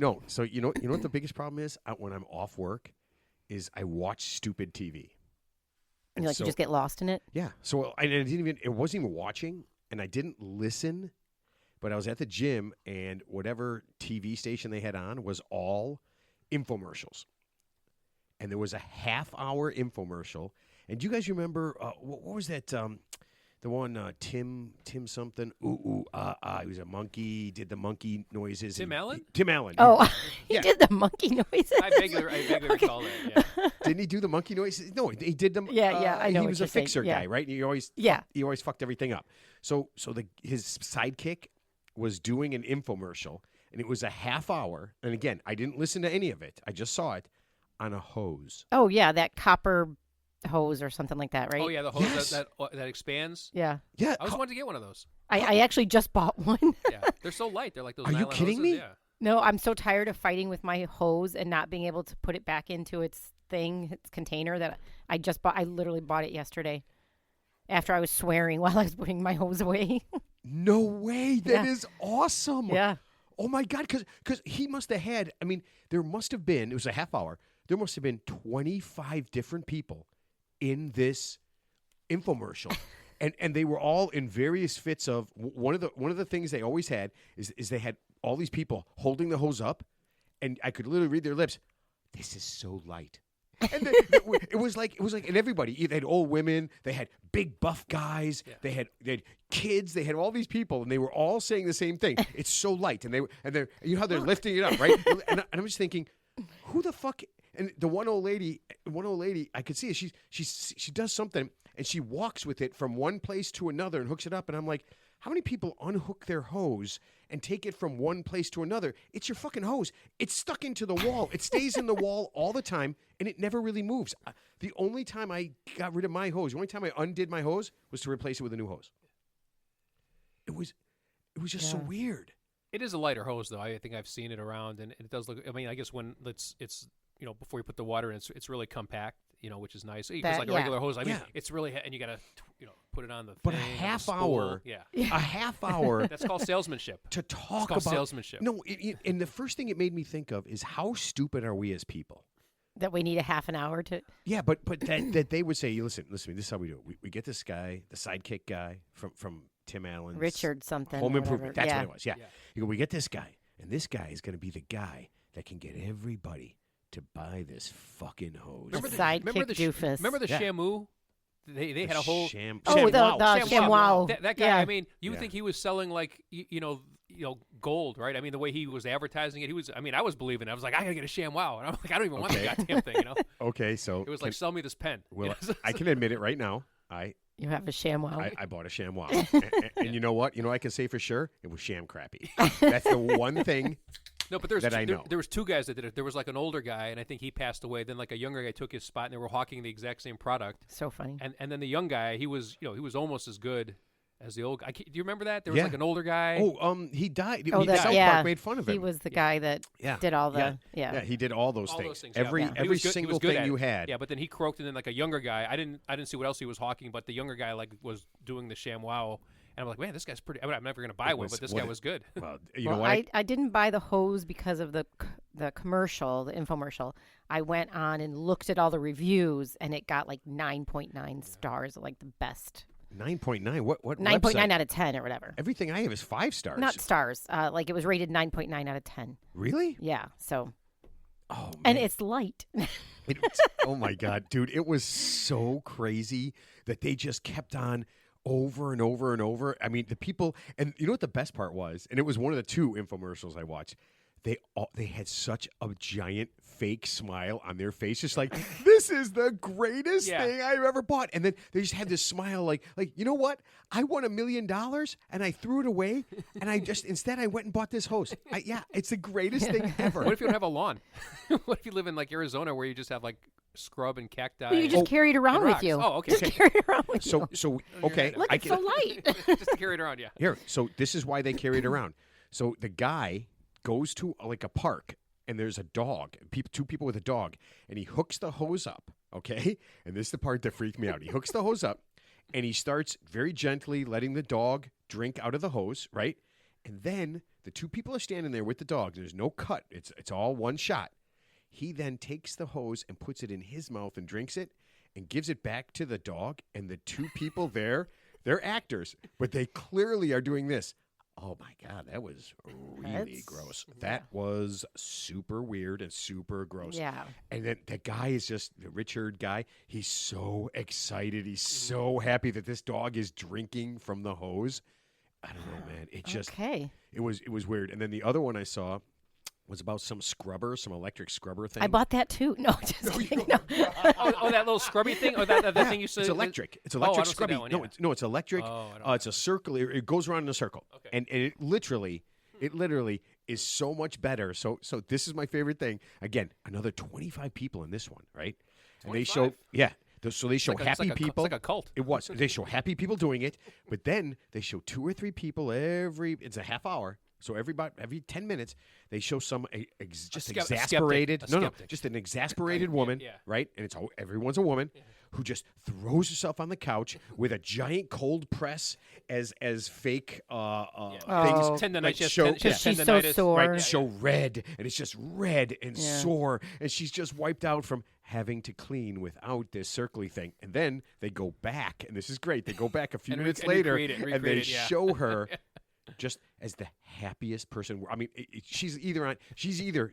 no. So you know what the biggest problem is when I'm off work is I watch stupid TV. And you just get lost in it. Yeah. So I didn't even. It wasn't even watching, and I didn't listen. But I was at the gym, and whatever TV station they had on was all infomercials. And there was a half-hour infomercial. And do you guys remember what was that? The one Tim something. Ooh, he was a monkey. Did the monkey noises? Tim Allen. Tim Allen. Oh, he Yeah. did the monkey noises. I vaguely recall that. Yeah. Didn't he do the monkey noises? No, he did them. Yeah, I know He what was you're a saying. fixer Yeah. guy, right? And he always fucked everything up. So his sidekick was doing an infomercial, and it was a half hour. And again, I didn't listen to any of it. I just saw it on a hose. Oh, yeah, that copper hose or something like that, right? Oh yeah, the hose Yes. that expands. Yeah. Yeah. I was wanting to get one of those. I actually just bought one. Yeah, they're so light. They're like those. Are you nylon kidding hoses. me? Yeah. No, I'm so tired of fighting with my hose and not being able to put it back into its container that I just bought. I literally bought it yesterday after I was swearing while I was putting my hose away. No way. That is Yeah. awesome. Yeah. Oh, my God. Because he must have had, I mean, there must have been, it was a half hour, there must have been 25 different people in this infomercial. And they were all in various fits of, one of the things they always had is they had all these people holding the hose up, and I could literally read their lips. This is so light. And it was like, and everybody, they had old women, they had big buff guys, they had kids, they had all these people, and they were all saying the same thing. It's so light, and they're you know how they're lifting it up, right? And I'm just thinking, who the fuck? And the one old lady, I could see it. She does something, and she walks with it from one place to another and hooks it up, and I'm like, how many people unhook their hose and take it from one place to another? It's your fucking hose. It's stuck into the wall. It stays in the wall all the time, and it never really moves. The only time I got rid of my hose, the only time I undid my hose was to replace it with a new hose. It was just so weird. It is a lighter hose, though. I think I've seen it around, and it does look. I mean, I guess when it's before you put the water in, it's really compact, which is nice. Because like a regular hose, I mean, it's really, and you got to, put it on the. But a thing, half the spool. hour, a half hour. That's called salesmanship. To talk called about salesmanship. No, and the first thing it made me think of is how stupid are we as people? That we need a half an hour to. Yeah, but that they would say, listen, this is how we do it. We get this guy, the sidekick guy from Tim Allen's Richard something. Home or Improvement. whatever. That's what it was. Yeah. You go, we get this guy, and this guy is going to be the guy that can get everybody to buy this fucking hose. Remember the sidekick doofus. Remember the Shamu? They had a whole. The ShamWow. That guy. Yeah. I mean, you would think he was selling like gold, right? I mean, the way he was advertising it, he was. I mean, I was believing. I was like, I gotta get a ShamWow, and I'm like, I don't even want the goddamn thing, Okay, so it was like, sell me this pen. Well, I can admit it right now. You have a ShamWow. I bought a ShamWow, and you know what? You know, I can say for sure it was sham crappy. That's the one thing. No, but there was two guys that did it. There was like an older guy, and I think he passed away. Then like a younger guy took his spot, and they were hawking the exact same product. So funny. And then the young guy, he was almost as good as the old guy. Do you remember that? There was like an older guy. Oh, he died. Oh, South Park made fun of him. He was the guy that did all the Yeah, he did all those things. Every single thing you had. Yeah, but then he croaked, and then like a younger guy. I didn't see what else he was hawking, but the younger guy like was doing the ShamWow. And I'm like, man, this guy's pretty. I mean, I'm never going to buy one, but this guy was good. Well, you know what? I didn't buy the hose because of the commercial, the infomercial. I went on and looked at all the reviews, and it got like 9.9 stars, like the best. 9.9. What 9.9 out of 10 or whatever. Everything I have is 5 stars. Not stars. Like it was rated 9.9 out of 10. Really? Yeah. So. Oh, man. And it's light. Oh my God, dude! It was so crazy that they just kept on over and over and over. I mean, the people, and you know what the best part was, and it was one of the 2 infomercials I watched. They had such a giant fake smile on their face, just like, this is the greatest thing I've ever bought. And then they just had this smile like, you know what? I won $1 million and I threw it away, and instead I went and bought this hose. It's the greatest thing ever. What if you don't have a lawn? What if you live in like Arizona where you just have like scrub and cacti? You just carry it around with you. Oh, okay. Just carry it around with you. So okay. Look, it's so light. Just to carry it around, yeah. Here, so this is why they carry it around. So the guy goes to like a park, and there's a dog, 2 people with a dog, and he hooks the hose up, okay? And this is the part that freaked me out. He hooks the hose up, and he starts very gently letting the dog drink out of the hose, right? And then The two people are standing there with the dog. There's no cut. It's all one shot. He then takes the hose and puts it in his mouth and drinks it and gives it back to the dog. And the two people there, they're actors, but they clearly are doing this. Oh, my God, that was really gross. That was super weird and super gross. Yeah. And then that guy is just, the Richard guy, he's so excited. He's so happy that this dog is drinking from the hose. I don't know, man. It just, it was weird. And then the other one I saw was about some scrubber, some electric scrubber thing. I bought that too. No, just kidding. No. Oh, that little scrubby thing? Or that thing you said? It's electric. It's electric scrubby. One, No, it's electric. It's a circle. It goes around in a circle. Okay. And it literally is so much better. So this is my favorite thing. Again, another 25 people in this one, right? 25? And they show So they show happy people. It's like a cult. It was. They show happy people doing it, but then they show 2 or 3 people it's a half hour. So every 10 minutes, they show some exasperated, just an exasperated woman, right? And everyone's a woman who just throws herself on the couch with a giant cold press as fake things. Tendonitis. She's so sore. Right, show red, and it's just red and sore, and she's just wiped out from having to clean without this circly thing. And then they go back, and this is great. They go back a few minutes later, and they show her just as the happiest person. I mean, she's either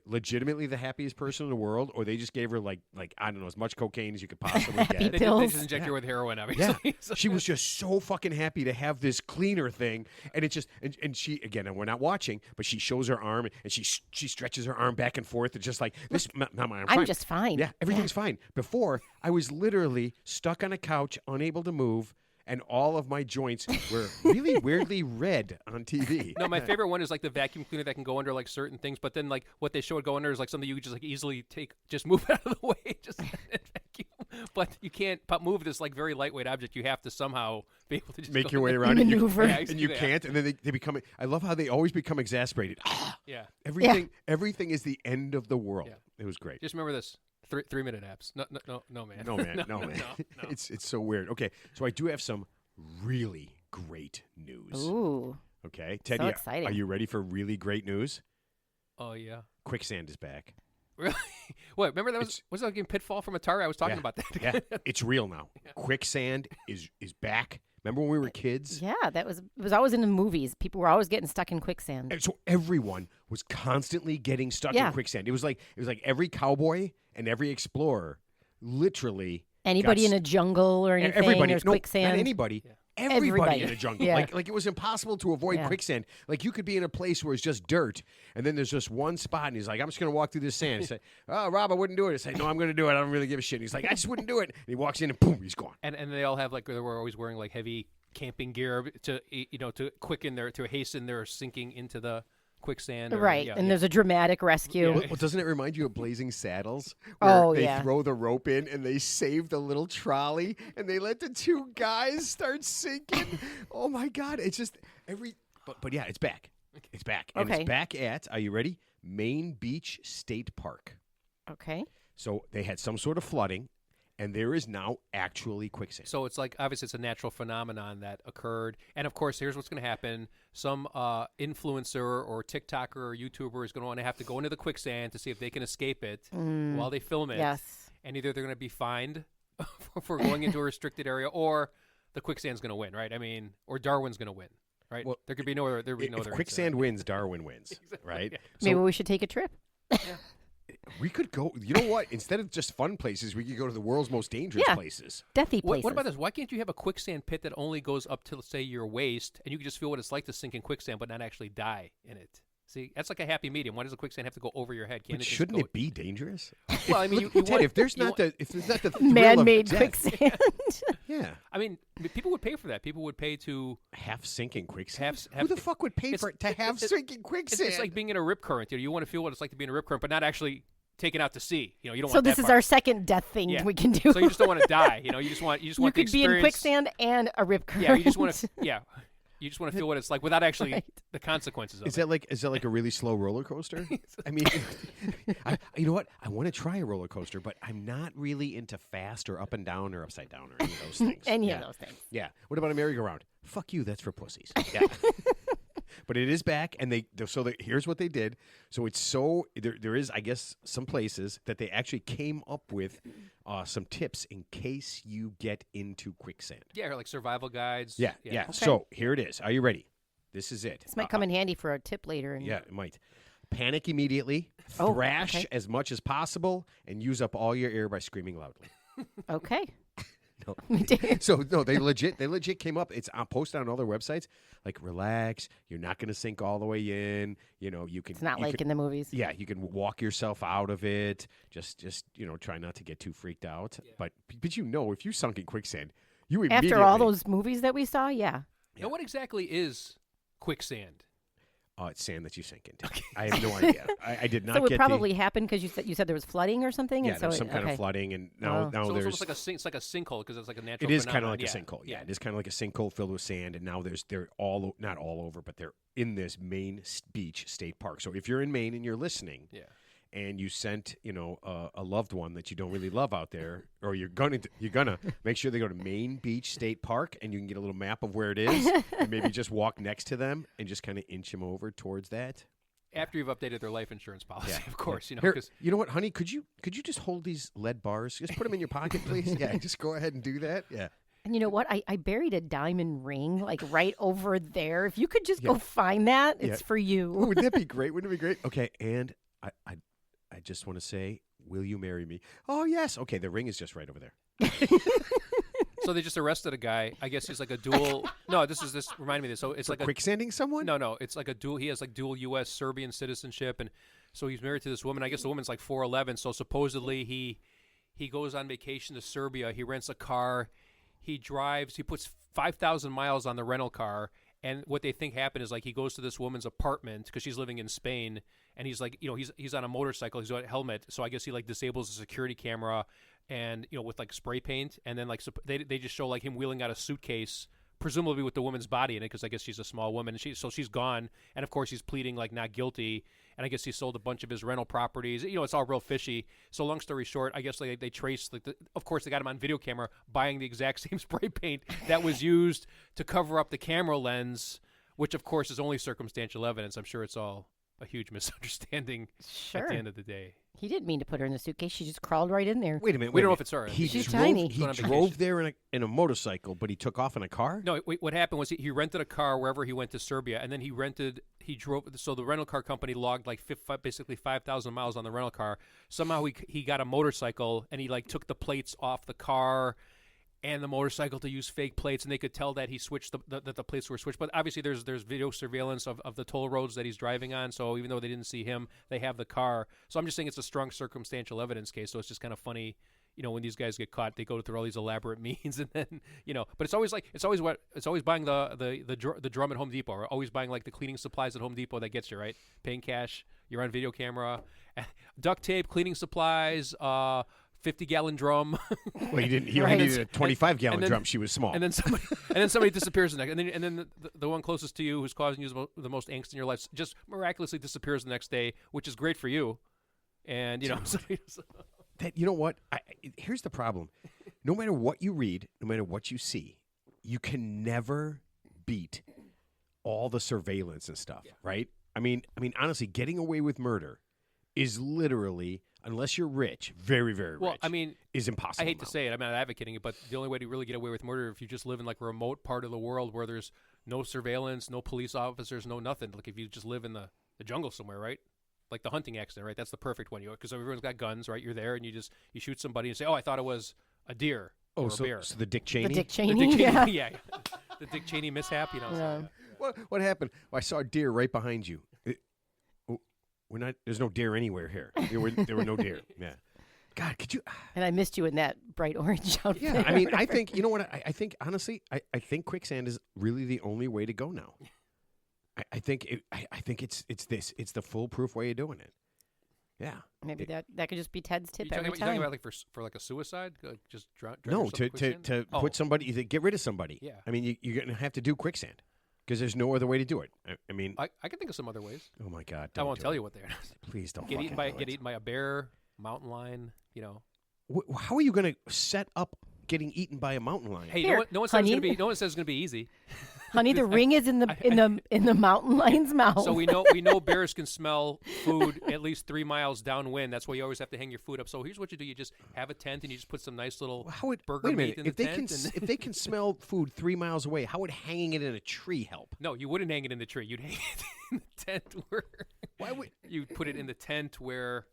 legitimately the happiest person in the world, or they just gave her like I don't know, as much cocaine as you could possibly get. They just inject her with heroin, obviously. Yeah. She was just so fucking happy to have this cleaner thing, and it just and she again, and we're not watching, but she shows her arm and she stretches her arm back and forth. It's just like this. I'm just fine. Yeah, everything's fine. Before I was literally stuck on a couch, unable to move. And all of my joints were really weirdly red on TV. No, my favorite one is like the vacuum cleaner that can go under like certain things, but then like what they show it go under is like something you could just like easily just move out of the way, just vacuum. But you can't move this like very lightweight object. You have to somehow be able to just make your way around and maneuver. And you can't. And then they become. I love how they always become exasperated. Yeah. Everything is the end of the world. Yeah. It was great. Just remember this. 3-minute apps. No, man. No, man. No. It's so weird. Okay, so I do have some really great news. Ooh. Okay, Teddy, so exciting. Are you ready for really great news? Oh yeah. Quicksand is back. Really? What? Remember that was that like in Pitfall from Atari? I was talking about that. Yeah, it's real now. Yeah. Quicksand is back. Remember when we were kids? Yeah, it was always in the movies. People were always getting stuck in quicksand. And so everyone was constantly getting stuck in quicksand. It was like every cowboy and every explorer, literally. Anybody in a jungle or anything. Everybody. There's quicksand. Not anybody. Yeah. Everybody in a jungle. Yeah. Like it was impossible to avoid quicksand. Like you could be in a place where it's just dirt, and then there's just one spot, and he's like, I'm just going to walk through this sand. He said, oh, Rob, I wouldn't do it. I said, no, I'm going to do it. I don't really give a shit. And he's like, I just wouldn't do it. And he walks in, and boom, he's gone. And they all have they were always wearing like heavy camping gear to hasten their sinking into the quicksand. Right, and there's a dramatic rescue. Well, doesn't it remind you of Blazing Saddles? Where they throw the rope in and they save the little trolley and they let the 2 guys start sinking. Oh my God! It's just but yeah, it's back. It's back, and it's back at. Are you ready? Main Beach State Park. Okay. So they had some sort of flooding. And there is now actually quicksand. So it's like, obviously, it's a natural phenomenon that occurred. And, of course, here's what's going to happen. Some influencer or TikToker or YouTuber is going to want to have to go into the quicksand to see if they can escape it while they film it. Yes. And either they're going to be fined for going into a restricted area, or the quicksand's going to win, right? I mean, or Darwin's going to win, right? Well, there could be no other. If quicksand wins, Darwin wins, right? Yeah. Maybe we should take a trip. Yeah. We could go. You know what? Instead of just fun places, we could go to the world's most dangerous places. Deathy places. What about this? Why can't you have a quicksand pit that only goes up to, say, your waist, and you can just feel what it's like to sink in quicksand, but not actually die in it? See, that's like a happy medium. Why does the quicksand have to go over your head? But shouldn't it be dangerous? Well, I mean, Ted, if there's not the man-made quicksand. Yeah. I mean, people would pay for that. People would pay to half sinking quicksand. Who the fuck would pay to have sinking quicksand? It's like being in a rip current. You want to feel what it's like to be in a rip current, but not actually taken out to sea. You don't so want that this is part. our second death thing we can do. So you just don't want to die. You just want the experience. You could be in quicksand and a rip current. Yeah, you just want to. Yeah. You just want to feel what it's like without actually the consequences of it. Is that like a really slow roller coaster? I mean, you know what? I want to try a roller coaster, but I'm not really into fast or up and down or upside down or any of those things. Any of those things. Yeah. What about a merry-go-round? Fuck you. That's for pussies. Yeah. but it is back, and here's what they did. So there is, I guess, some places that they actually came up with some tips in case you get into quicksand. Yeah, like survival guides. Yeah. Okay. So here it is. Are you ready? This is it. This might come in handy for a tip later. Yeah, it might. Panic immediately, thrash as much as possible, and use up all your air by screaming loudly. Okay. No. So no, they legit came up. It's posted on all their websites. Like, relax. You're not going to sink all the way in. You know, you can. It's not like in the movies. Yeah, you can walk yourself out of it. Just try not to get too freaked out. Yeah. But if you sunk in quicksand, you immediately. After all those movies that we saw, yeah. Now, what exactly is quicksand? It's sand that you sink into. Okay. I have no idea. I did not. So it get probably happened because you said there was flooding or something. Yeah, and there's some kind of flooding, and now so there's. It's like a sinkhole because it's like a natural. It is kind of like a sinkhole. Yeah, it is kind of like a sinkhole filled with sand, and now they're all not all over, but they're in this Maine Beach State Park. So if you're in Maine and you're listening, and you sent a loved one that you don't really love out there, or you're gonna make sure they go to Maine Beach State Park, and you can get a little map of where it is, and maybe just walk next to them and just kind of inch them over towards that. After you've updated their life insurance policy, of course. Here, you know what, honey? Could you just hold these lead bars? Just put them in your pocket, please. Yeah, just go ahead and do that. Yeah. And you know what? I buried a diamond ring like right over there. If you could just go find that, it's for you. Oh, wouldn't that be great? Wouldn't it be great? Okay, and I just want to say, will you marry me? Oh, yes. Okay, the ring is just right over there. So they just arrested a guy. I guess he's like a dual. No, this reminded me of this. So it's like quicksanding someone? No. It's like a dual. He has like dual U.S. Serbian citizenship, and so he's married to this woman. I guess the woman's like 4'11". So supposedly he goes on vacation to Serbia. He rents a car. He drives. He puts 5,000 miles on the rental car. And what they think happened is like he goes to this woman's apartment because she's living in Spain, and he's like, he's on a motorcycle. He's got a helmet, so I guess he like disables the security camera, and with like spray paint, and then like they just show like him wheeling out a suitcase, presumably with the woman's body in it, because I guess she's a small woman, and she's gone, and of course he's pleading like not guilty, and I guess he sold a bunch of his rental properties. It's all real fishy. So long story short, I guess they traced of course they got him on video camera buying the exact same spray paint that was used to cover up the camera lens, which of course is only circumstantial evidence. I'm sure it's all a huge misunderstanding at the end of the day. He didn't mean to put her in the suitcase. She just crawled right in there. Wait a minute. We don't know if it's her. She's tiny. He drove there in a motorcycle, but he took off in a car? No, what happened was he rented a car wherever he went to Serbia, and then he drove. So the rental car company logged like basically 5,000 miles on the rental car. Somehow he got a motorcycle, and he like took the plates off the car and the motorcycle to use fake plates, and they could tell that he switched that the plates were switched. But obviously there's video surveillance of the toll roads that he's driving on, so even though they didn't see him, they have the car. So I'm just saying it's a strong circumstantial evidence case, so it's just kind of funny, when these guys get caught, they go through all these elaborate means, and then, but it's always buying the drum at Home Depot, or always buying like the cleaning supplies at Home Depot that gets you, right? Paying cash, you're on video camera, duct tape, cleaning supplies, 50-gallon drum. Well, he only needed a 25-gallon drum. She was small. And then somebody disappears the next. And then the one closest to you, who's causing you the most angst in your life, just miraculously disappears the next day, which is great for you. And that, you know what? Here's the problem. No matter what you read, no matter what you see, you can never beat all the surveillance and stuff, right? I mean, honestly, getting away with murder is literally, unless you're rich, very, very rich, is impossible. I hate to say it. I'm not advocating it, but the only way to really get away with murder, if you just live in like a remote part of the world where there's no surveillance, no police officers, no nothing. Like if you just live in the jungle somewhere, right? Like the hunting accident, right? That's the perfect one. Because everyone's got guns, right? You're there and you shoot somebody and say, oh, I thought it was a deer or a bear. So the Dick Cheney? The Dick Cheney, yeah. The Dick Cheney mishap, Yeah. So. What happened? Well, I saw a deer right behind you. There's no deer anywhere here. There were no deer. Yeah. God, could you? And I missed you in that bright orange outfit. Yeah, I mean, I think, you know what? I think, honestly, I think quicksand is really the only way to go now. I think it's the foolproof way of doing it. Yeah. Maybe that could just be Ted's tip every time. You're talking about like for like a suicide? Just drown No, to put somebody, to get rid of somebody. Yeah. I mean, you're going to have to do quicksand. Because there's no other way to do it. I mean, I can think of some other ways. Oh my God! I won't tell you what they are. Please don't. Get eaten by a bear, mountain lion. How are you going to set up getting eaten by a mountain lion. Hey, Here, no one says it's honey. gonna be easy. Honey, the ring is in the mountain lion's mouth. So we know bears can smell food at least 3 miles downwind. That's why you always have to hang your food up. So here's what you do: you just have a tent and you just put some nice little burger wait a meat minute. in If the they tent. can if they can smell food 3 miles away, how would hanging it in a tree help? No, you wouldn't hang it in the tree. You'd hang it in the tent where. Why would you'd put it in the tent where?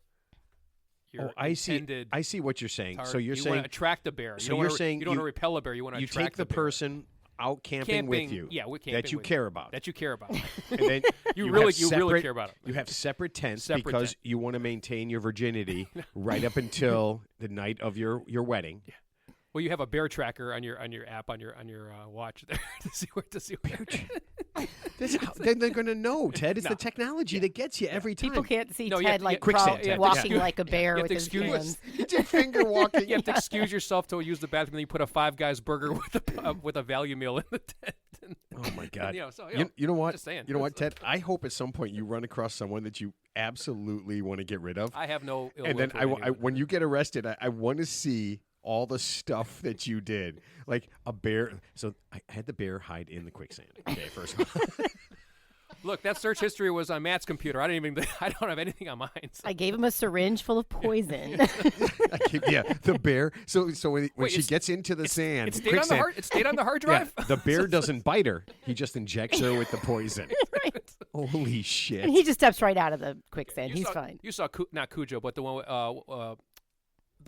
I see what you're saying. So you're you saying want to attract a bear. So you're saying you don't want to repel a bear. You want to attract take the bear. person out camping with you. Yeah, we're camping that you with care about. That you care about. And then you really separate, care about it. You have separate tents Separate because tent. you want to maintain your virginity right up until the night of your wedding. Yeah. Well, you have a bear tracker on your app on your watch there to see where Then they're going to know, Ted. It's the technology that gets you every time. People can't see No, Ted like quicksand. walking like a bear you with have to his excuse- hands. You did finger walking. You have to excuse yourself to use the bathroom. Then you put a Five Guys burger with a value meal in the tent. Oh my God! You know what? Just saying. You know what, Ted? I hope at some point you run across someone that you absolutely want to get rid of. I have no. And then when you get arrested, I want to see all the stuff that you did, like a bear. So I had the bear hide in the quicksand. Okay, first of all. Look, that search history was on Matt's computer. I don't have anything on mine. So. I gave him a syringe full of poison. The bear. So when she gets into the sand, it stayed on the hard drive. Yeah, the bear doesn't bite her. He just injects her with the poison. Right. Holy shit! And he just steps right out of the quicksand. He's fine. You saw not Cujo, but the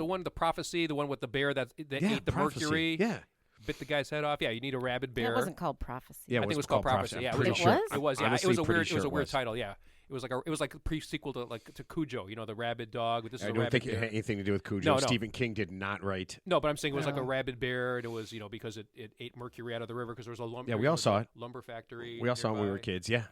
one, the prophecy, the one with the bear that ate the prophecy. mercury. Yeah. Bit the guy's head off. Yeah, you need a rabid bear. That wasn't called prophecy. Yeah, I think it was called prophecy. Yeah, I'm pretty it sure. was? It was. Yeah, Honestly, it was a weird was. title. Yeah, it was like a pre-sequel to Cujo. You know, the rabid dog. This is I a don't rabid think it bear. had anything to do with Cujo. No. Stephen King did not write. No, but I'm saying it was like a rabid bear, and it was because it ate mercury out of the river because there was a lumber. Yeah, we all saw it. Lumber factory. We all saw it when we were nearby. kids. Yeah.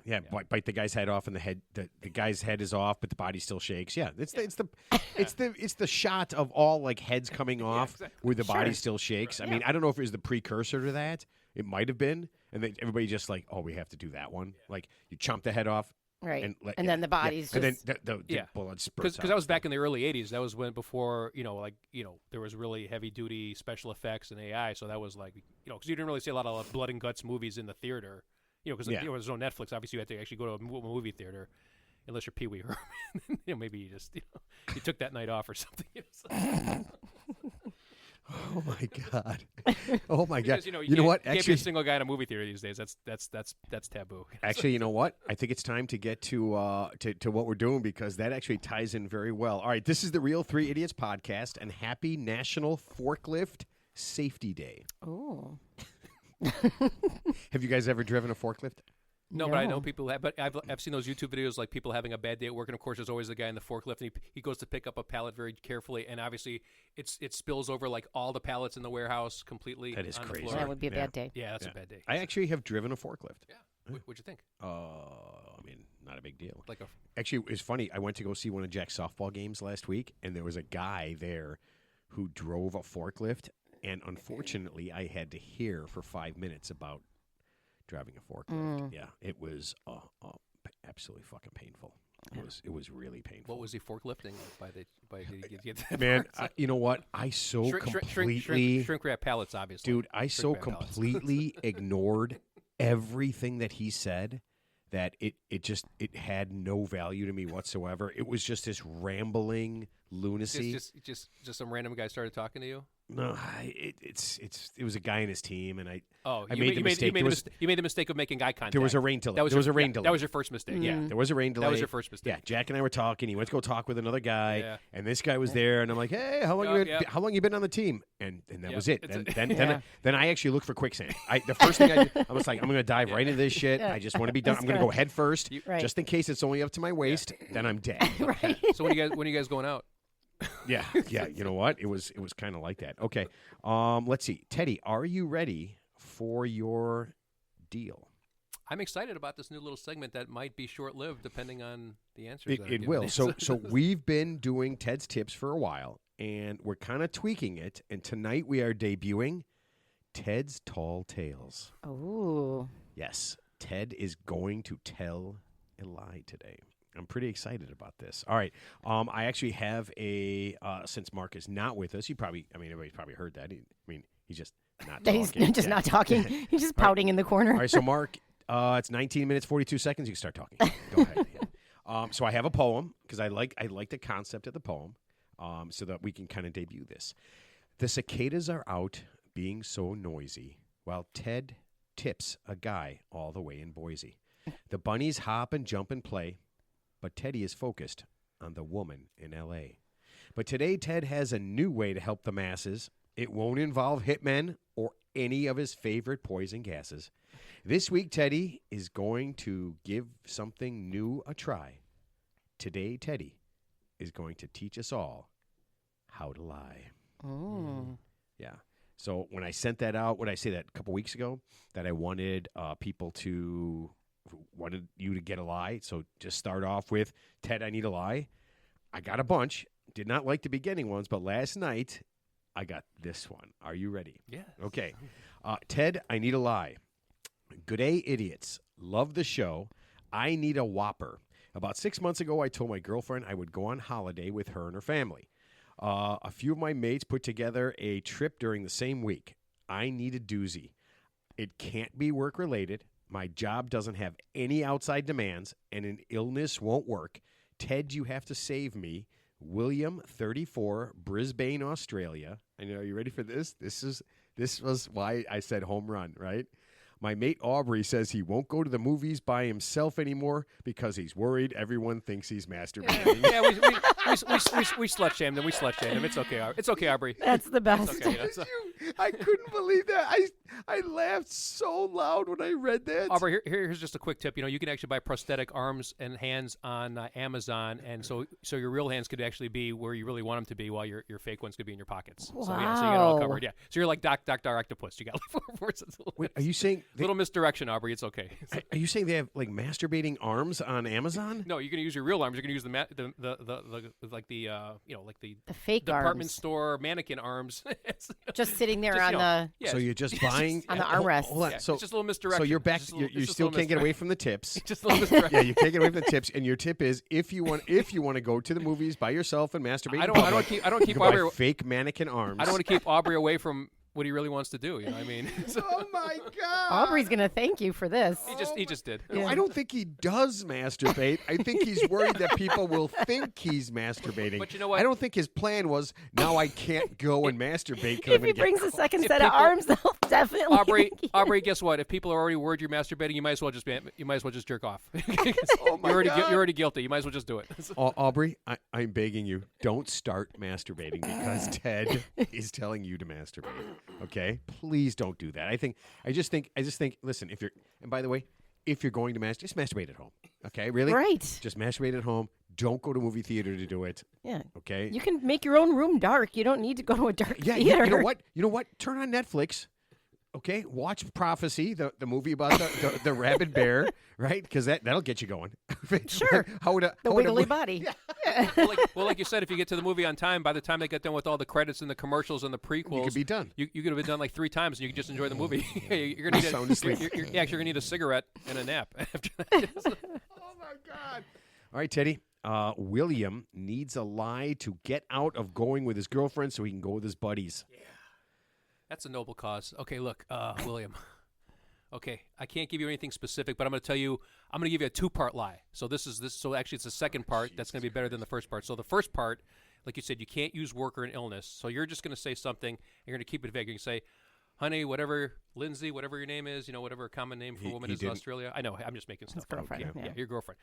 Bite the guy's head off, and the head the guy's head is off, but the body still shakes. Yeah, it's the shot of all like heads coming off exactly. where the body still shakes. Right. I mean, I don't know if it was the precursor to that. It might have been, and then everybody just like, oh, we have to do that one. Like you chomp the head off. Right. And then the body's and just... then the blood spurts out. Because that was back in the early 80s. That was before, there was really heavy-duty special effects and AI. So that was like, because you didn't really see a lot of blood and guts movies in the theater. Because there was no Netflix. Obviously, you had to actually go to a movie theater, unless you're Pee Wee Herman. Maybe you just, you took that night off or something. Oh my God! Oh my God! Because, you know what? You can't be a single guy in a movie theater these days. That's taboo. Actually, you know what? I think it's time to get to what we're doing because that actually ties in very well. All right, this is the Real Three Idiots podcast, and happy National Forklift Safety Day. Oh. Have you guys ever driven a forklift? No, but I know people have. But I've seen those YouTube videos like people having a bad day at work, and of course, there's always the guy in the forklift, and he goes to pick up a pallet very carefully, and obviously, it spills over like all the pallets in the warehouse completely. That is on crazy. The floor. That would be a bad day. Yeah, that's a bad day. I actually have driven a forklift. Yeah. What'd you think? I mean, not a big deal. Like Actually, it's funny. I went to go see one of Jack's softball games last week, and there was a guy there who drove a forklift, and unfortunately, I had to hear for 5 minutes about driving a forklift. Yeah, it was absolutely fucking painful. It was really painful. What was he forklifting did he get that Man, part? you know what? I so completely shrink wrap pallets, obviously. Dude, I so completely ignored everything that he said that it had no value to me whatsoever. It was just this rambling lunacy. Just some random guy started talking to you. No, it was a guy in his team, and I made the mistake. You made the mistake of making eye contact. There was a rain delay. That was your first mistake. Yeah, there was a rain delay. That was your first mistake. Yeah, Jack and I were talking. He went to go talk with another guy, Yeah. and this guy was there, and I'm like, "Hey, how long you been on the team?" And that was it. Then I actually looked for quicksand. The first thing I was like, "I'm going to dive right into this shit. I just want to be done. I'm going to go head first, just in case it's only up to my waist. Then I'm dead." Right. So when are you guys going out? Yeah. You know what? It was kind of like that. Okay. Let's see. Teddy, are you ready for your deal? I'm excited about this new little segment that might be short-lived, depending on the answers. It will. So we've been doing Ted's Tips for a while, and we're kind of tweaking it. And tonight we are debuting Ted's Tall Tales. Oh. Yes, Ted is going to tell a lie today. I'm pretty excited about this. All right. I actually have since Mark is not with us, everybody's probably heard that. He's just not talking. He's just not talking. He's just pouting in the corner. All right, so Mark, it's 19 minutes, 42 seconds. You can start talking. Go ahead. Yeah. So I have a poem because I like the concept of the poem so that we can kind of debut this. The cicadas are out being so noisy while Ted tips a guy all the way in Boise. The bunnies hop and jump and play, but Teddy is focused on the woman in L.A. But today, Ted has a new way to help the masses. It won't involve hitmen or any of his favorite poison gases. This week, Teddy is going to give something new a try. Today, Teddy is going to teach us all how to lie. Oh. Yeah. So when I sent that out, what did I say that a couple weeks ago? That I wanted wanted you to get a lie. So just start off with, Ted, I need a lie. I got a bunch. Did not like the beginning ones, but last night I got this one. Are you ready? Yeah. Okay. Ted, I need a lie. Good day, idiots. Love the show. I need a Whopper. About 6 months ago, I told my girlfriend I would go on holiday with her and her family. A few of my mates put together a trip during the same week. I need a doozy. It can't be work-related. My job doesn't have any outside demands, and an illness won't work. Ted, you have to save me. William, 34, Brisbane, Australia. And are you ready for this? This was why I said home run, right? My mate Aubrey says he won't go to the movies by himself anymore because he's worried everyone thinks he's masturbating. Yeah, we slut shamed him. We slut shamed him. It's okay. It's okay, Aubrey. That's the best. Okay, I couldn't believe that. I laughed so loud when I read that. Aubrey, here's just a quick tip. You can actually buy prosthetic arms and hands on Amazon, and so your real hands could actually be where you really want them to be, while your fake ones could be in your pockets. Wow. So you get it all covered. Yeah. So you're like Dr. Octopus. You got Wait, are you saying little misdirection, Aubrey? It's okay. Are you saying they have like masturbating arms on Amazon? No, you're gonna use your real arms. You're gonna use the fake department arms. store mannequin arms. Just sitting there Just, on the Yeah, So you're just buying on the armrest. Hold on. yeah, So it's just a little misdirection. So you're back. It's just a little- You it's just a still little can't get away from the tips. Just a little misdirection. Yeah, you can't get away from the tips. And your tip is if you want to go to the movies by yourself and masturbate. I don't you keep can buy Aubrey. fake mannequin arms. I don't want to keep Aubrey away from what he really wants to do. You know what I mean? Oh my God! Aubrey's gonna thank you for this. He just did. No, I don't think he does masturbate. I think he's worried that people will think he's masturbating. But you know what? I don't think his plan was, now I can't go and masturbate. 'Cause I'm If gonna he get brings a caught. second If set of people- arms, they'll definitely. Aubrey, guess what? If people are already worried you're masturbating, you might as well just jerk off. Oh my God. You're already guilty. You might as well just do it. Aubrey, I'm begging you, don't start masturbating because Ted is telling you to masturbate. Okay, please don't do that. I just think. Listen, and by the way, if you're going to masturbate, just masturbate at home. Okay, really? Right. Just masturbate at home. Don't go to movie theater to do it. Yeah. Okay. You can make your own room dark. You don't need to go to a dark Yeah. theater. You know what? Turn on Netflix. Okay, watch Prophecy, the movie about the rabid bear, right? Because that'll get you going. Sure. The wiggly body. well, like you said, if you get to the movie on time, by the time they get done with all the credits and the commercials and the prequels, you could be done. You could have been done like 3 times, and you could just enjoy the movie. You're gonna need sound asleep. You're gonna need a cigarette and a nap after that. Oh my God! All right, Teddy. William needs a lie to get out of going with his girlfriend so he can go with his buddies. Yeah. That's a noble cause. Okay, look, William. Okay, I can't give you anything specific, but I'm going to tell you. I'm going to give you a 2-part lie. So So actually, it's the second part that's going to be better than the first part. So the first part, like you said, you can't use work or an illness. So you're just going to say something. And you're going to keep it vague. You can say, "Honey, whatever, Lindsay, whatever your name is. Whatever a common name for a woman is in Australia." I know. I'm just making stuff up. girlfriend, Yeah, yeah. your girlfriend.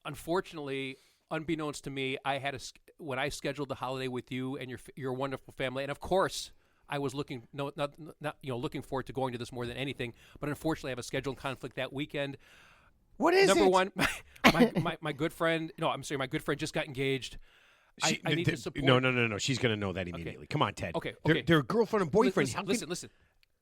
Unfortunately, unbeknownst to me, when I scheduled the holiday with you and your wonderful family, and of course. I was looking looking forward to going to this more than anything, but unfortunately I have a scheduling conflict that weekend. What is Number it? one, my good friend. No, I'm sorry, my good friend just got engaged. I need to support. No. She's going to know that immediately. Come on, Ted. Okay. They're girlfriend and boyfriend. Listen.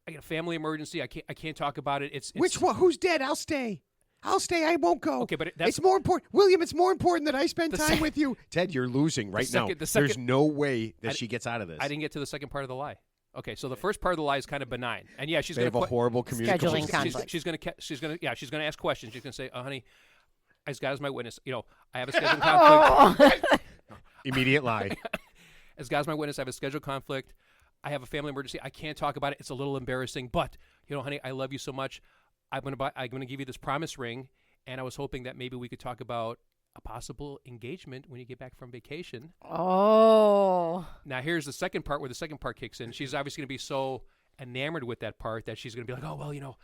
I got a family emergency. I can't talk about it. It's Which one? Who's dead? I'll stay. I won't go. Okay, but that's it's more important. William, it's more important that I spend time with you. Ted, you're losing right now. There's no way that she gets out of this. I didn't get to the second part of the lie. Okay, so the first part of the lie is kind of benign, and yeah, she's They going have a horrible communication. Scheduling conflict. She's going to ask questions. She's going to say, honey, as God is my witness, I have a scheduling conflict. Oh. Immediate lie. As God is my witness, I have a scheduled conflict. I have a family emergency. I can't talk about it. It's a little embarrassing, but honey, I love you so much. I'm gonna give you this promise ring, and I was hoping that maybe we could talk about a possible engagement when you get back from vacation. Oh. Now here's the second part where the second part kicks in. She's obviously gonna be so enamored with that part that she's gonna be like, oh well,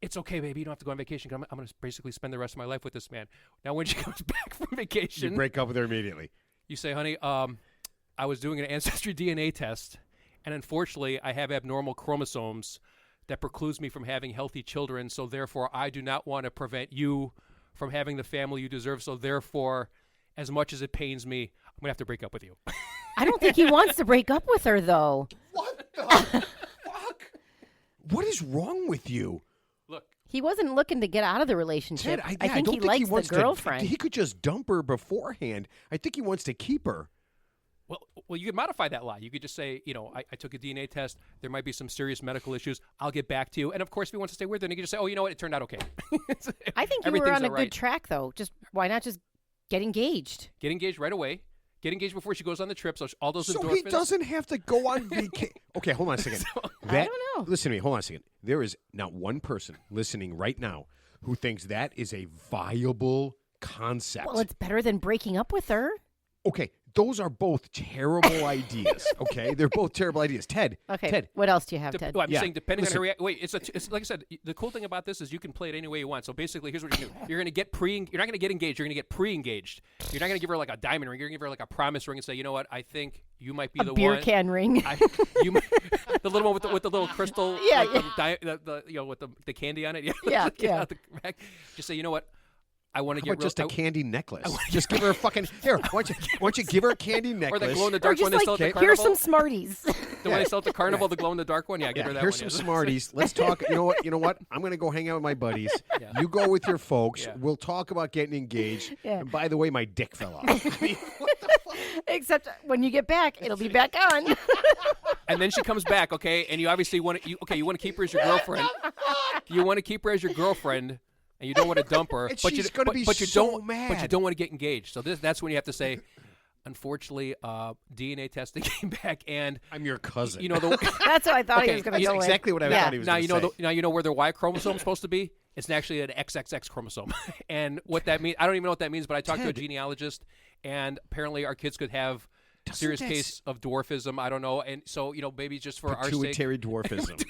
it's okay, baby. You don't have to go on vacation. I'm going to basically spend the rest of my life with this man. Now, when she comes back from vacation, you break up with her immediately. You say, honey, I was doing an ancestry DNA test, and unfortunately, I have abnormal chromosomes that precludes me from having healthy children. So therefore, I do not want to prevent you from having the family you deserve. So therefore, as much as it pains me, I'm going to have to break up with you. I don't think he wants to break up with her, though. What the fuck? What is wrong with you? Look, he wasn't looking to get out of the relationship. Ted, I think he likes the girlfriend. He could just dump her beforehand. I think he wants to keep her. Well, you could modify that lie. You could just say, I took a DNA test. There might be some serious medical issues. I'll get back to you. And of course, if he wants to stay with her, then he can just say, oh, you know what? It turned out okay. I think you were on a good track, though. Why not just get engaged? Get engaged right away. Get engaged before she goes on the trip. So all those endorphins. So he doesn't have to go on vacation. Okay, hold on a second. I don't know. Listen to me. Hold on a second. There is not one person listening right now who thinks that is a viable concept. Well, it's better than breaking up with her. Okay, those are both terrible ideas. Okay, they're both terrible ideas. Ted. Okay. Ted. What else do you have, Ted? Well, I'm saying depending on her reaction. Wait, it's like I said. The cool thing about this is you can play it any way you want. So basically, here's what you do: you're going to get You're not going to get engaged. You're going to get pre-engaged. You're not going to give her like a diamond ring. You're going to give her like a promise ring and say, you know what? I think you might be the beer one. Can ring. The little one with the little crystal. Yeah, with the candy on it. Yeah. Just say, you know what? I want to get just a candy necklace. Just give her a fucking here. Why don't you give her a candy necklace? Or the glow in the dark one they sell at the carnival. Here's some Smarties. The one they sell at the carnival, the glow in the dark one. Yeah, give her that here's one. Here's some Smarties. Let's talk. You know what? I'm going to go hang out with my buddies. Yeah. You go with your folks. Yeah. We'll talk about getting engaged. Yeah. And by the way, my dick fell off. I mean, what the fuck? Except when you get back, it'll be back on. And then she comes back, okay? And you obviously want to keep her as your girlfriend. You want to keep her as your girlfriend. And you don't want to dump her, but you don't want to get engaged. So that's when you have to say, unfortunately, DNA testing came back, and I'm your cousin. That's what I thought he was going to go. Exactly what I thought he was going to say. Now you know where their Y chromosome is supposed to be. It's actually an XXX chromosome, and what that means, I don't even know what that means. But I talked to a genealogist, and apparently our kids could have serious case of dwarfism. I don't know, and so maybe just for our sake, pituitary dwarfism.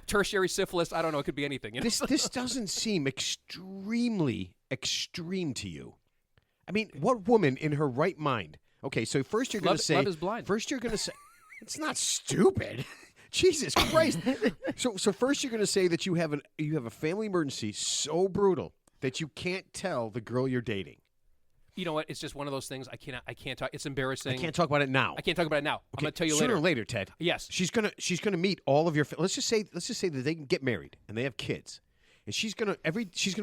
Tertiary syphilis. I don't know. It could be anything. This doesn't seem extremely extreme to you. I mean, what woman in her right mind? Okay, so first you're going to say love is blind. First you're going to say it's not stupid. Jesus Christ. So first you're going to say that you have a family emergency so brutal that you can't tell the girl you're dating. You know what? It's just one of those things. I can't talk. It's embarrassing. I can't talk about it now. I can't talk about it now. Okay. I'm going to tell you sooner or later, Ted. Yes. She's gonna meet all of your. Let's just say that they can get married and they have kids, and she's gonna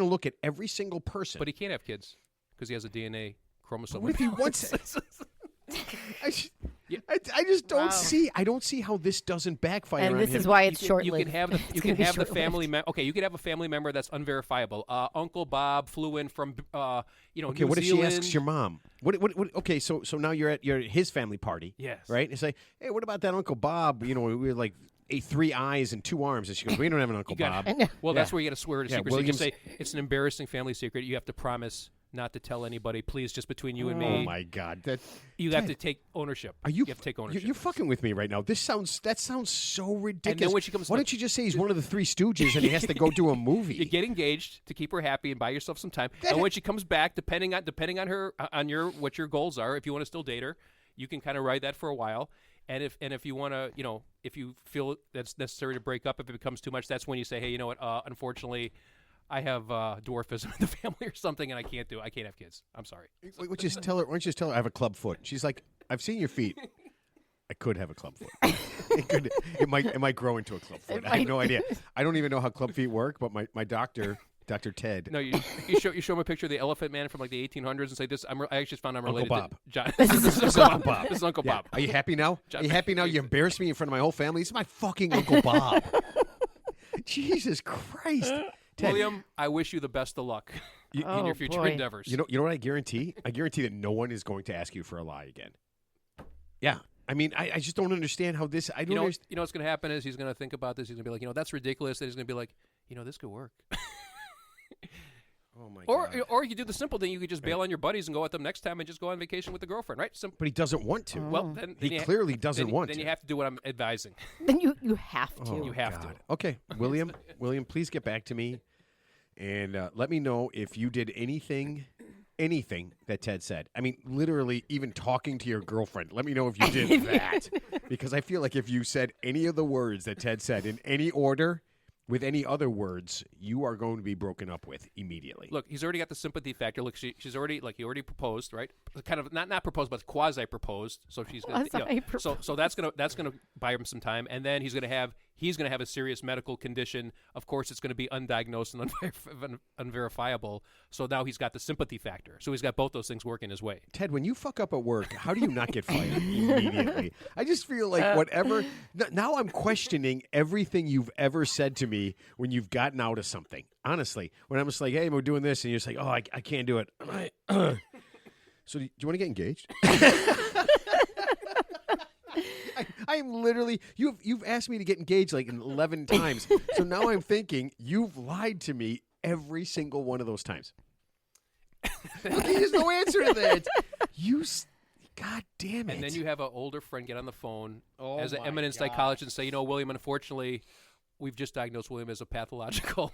look at every single person. But he can't have kids because he has a DNA chromosome. What if he wants it? I just don't see. I don't see how this doesn't backfire. And on this him. is why it's short-lived. You can have the family member. Okay, you could have a family member that's unverifiable. Uncle Bob flew in from Okay, New what Zealand. if she asks your mom? What? Okay, so now you're at his family party. Yes. Right. And say, hey, what about that Uncle Bob? We were like 3 eyes and 2 arms, and she goes, we don't have an Uncle Bob. Well, that's where you got to swear to secrecy. You can say it's an embarrassing family secret. You have to promise not to tell anybody, please, just between you and me. Oh my God! You have to take ownership. You have to take ownership. You're fucking with me right now. That sounds so ridiculous. And then when she comes, why don't you just say he's one of the 3 Stooges and he has to go do a movie? You get engaged to keep her happy and buy yourself some time. And when she comes back, depending on her what your goals are, if you want to still date her, you can kind of ride that for a while. And if you want to, if you feel that's necessary to break up, if it becomes too much, that's when you say, hey, you know what? Unfortunately, I have dwarfism in the family or something, and I can't have kids. I'm sorry. Why don't you just tell her I have a club foot? She's like, I've seen your feet. I could have a club foot. It might grow into a club foot. I have no idea. I don't even know how club feet work, but my doctor, Dr. Ted. No, you show him a picture of the Elephant Man from like the 1800s and say this. I actually found I'm related Uncle Bob. to John. This is Uncle Bob. This is Uncle Bob. Are you happy now? Are you happy now? You embarrassed me in front of my whole family. This is my fucking Uncle Bob. Jesus Christ. Ted. William, I wish you the best of luck in your future endeavors. You know what I guarantee? I guarantee that no one is going to ask you for a lie again. Yeah. I mean, I just don't understand how this. I don't understand. You know what's going to happen is he's going to think about this. He's going to be like, that's ridiculous. And he's going to be like, this could work. Oh my God. Or you could do the simple thing. You could just bail on your buddies and go with them next time and just go on vacation with the girlfriend, right? But he doesn't want to. Well, then he clearly doesn't want to. Then you have to do what I'm advising. Then you have to. Oh, you have to. Okay, William, please get back to me and let me know if you did anything that Ted said. I mean, literally, even talking to your girlfriend. Let me know if you did that. Because I feel like if you said any of the words that Ted said in any order, with any other words, you are going to be broken up with immediately. Look, he's already got the sympathy factor. Look, she's already he already proposed, right? Kind of not proposed, but quasi proposed. So she's going so that's gonna buy him some time, and then he's gonna have a serious medical condition. Of course, it's going to be undiagnosed and unverifiable. So now he's got the sympathy factor. So he's got both those things working his way. Ted, when you fuck up at work, how do you not get fired immediately? I just feel like whatever. Now I'm questioning everything you've ever said to me when you've gotten out of something. Honestly, when I'm just like, hey, we're doing this, and you're just like, oh, I can't do it. So do you want to get engaged? I'm literally you've asked me to get engaged like 11 times. So now I'm thinking you've lied to me every single one of those times. Look, there's no answer to that. God damn it. And then you have an older friend get on the phone as an eminent psychologist and say, William, unfortunately, we've just diagnosed William as a pathological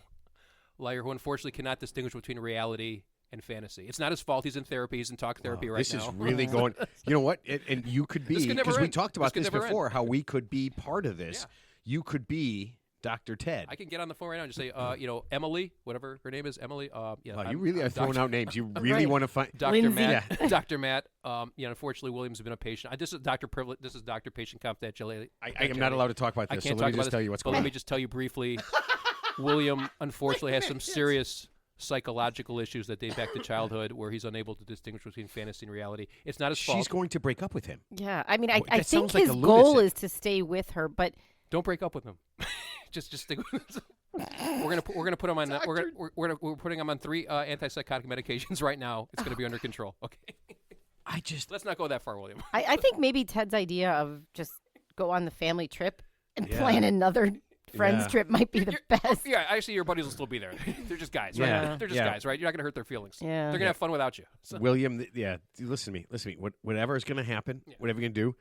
liar who unfortunately cannot distinguish between reality and fantasy. It's not his fault. He's in therapy. He's in talk therapy right now. This is really going. You know what? And you could be, because we talked about this before, how we could be part of this. Yeah. You could be Dr. Ted. I can get on the phone right now and just say, Emily, whatever her name is, Emily. You really are throwing out names. You really want to find Dr. Matt. Yeah. Dr. Matt. Unfortunately, William's been a patient. This is Dr. Privilege. This is Dr. Patient Confidentiality. I am not allowed to talk about this. So let me just tell you what's going on. Let me just tell you briefly. William unfortunately has some serious psychological issues that date back to childhood where he's unable to distinguish between fantasy and reality. It's not his fault. She's going to break up with him. Yeah, I mean, I think his goal is to stay with her, but don't break up with him. just stick with him. We're gonna put him on we're putting him on 3 antipsychotic medications right now. It's gonna be under control. Okay. Let's not go that far, William. I think maybe Ted's idea of just go on the family trip and plan another friend's trip might be the best. Yeah, actually, your buddies will still be there. They're just guys, right? Yeah. They're just guys, right? You're not going to hurt their feelings. Yeah. They're going to have fun without you. So. William, listen to me. Whatever is going to happen, whatever you're going to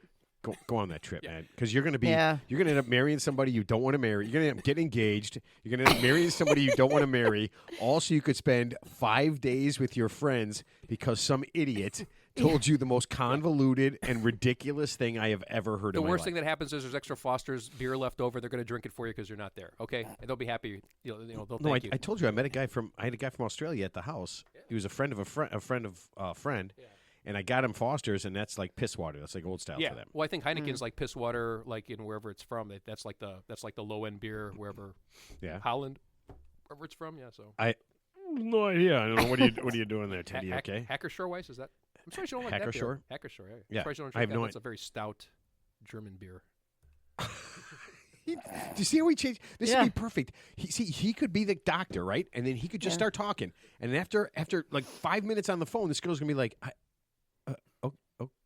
do, go on that trip, man. Because you're going to end up marrying somebody you don't want to marry. You're going to end up getting engaged. You're going to end up marrying somebody you don't want to marry. Also, you could spend 5 days with your friends because some idiot told you the most convoluted and ridiculous thing I have ever heard in my life. The worst thing that happens is there's extra Foster's beer left over. They're going to drink it for you because you're not there. Okay, and they'll be happy. They'll thank you. I told you I had a guy from Australia at the house. Yeah. He was a friend of a friend of a friend. Yeah. And I got him Foster's, and that's like piss water. That's like old style for them. Well, I think Heineken's like piss water, like in wherever it's from. That's like the low end beer wherever. Yeah. Holland, wherever it's from. Yeah. So I no idea. I don't know what are you doing there, Teddy? Okay. Hacker-Shore Weiss, is that? I'm sorry you don't like that beer. Hacker-Shore? Hacker-Shore, yeah. I'm sorry you don't drink that. It's a very stout German beer. Do you see how he changed? This would be perfect. He could be the doctor, right? And then he could just start talking. And after like 5 minutes on the phone, this girl's gonna be like,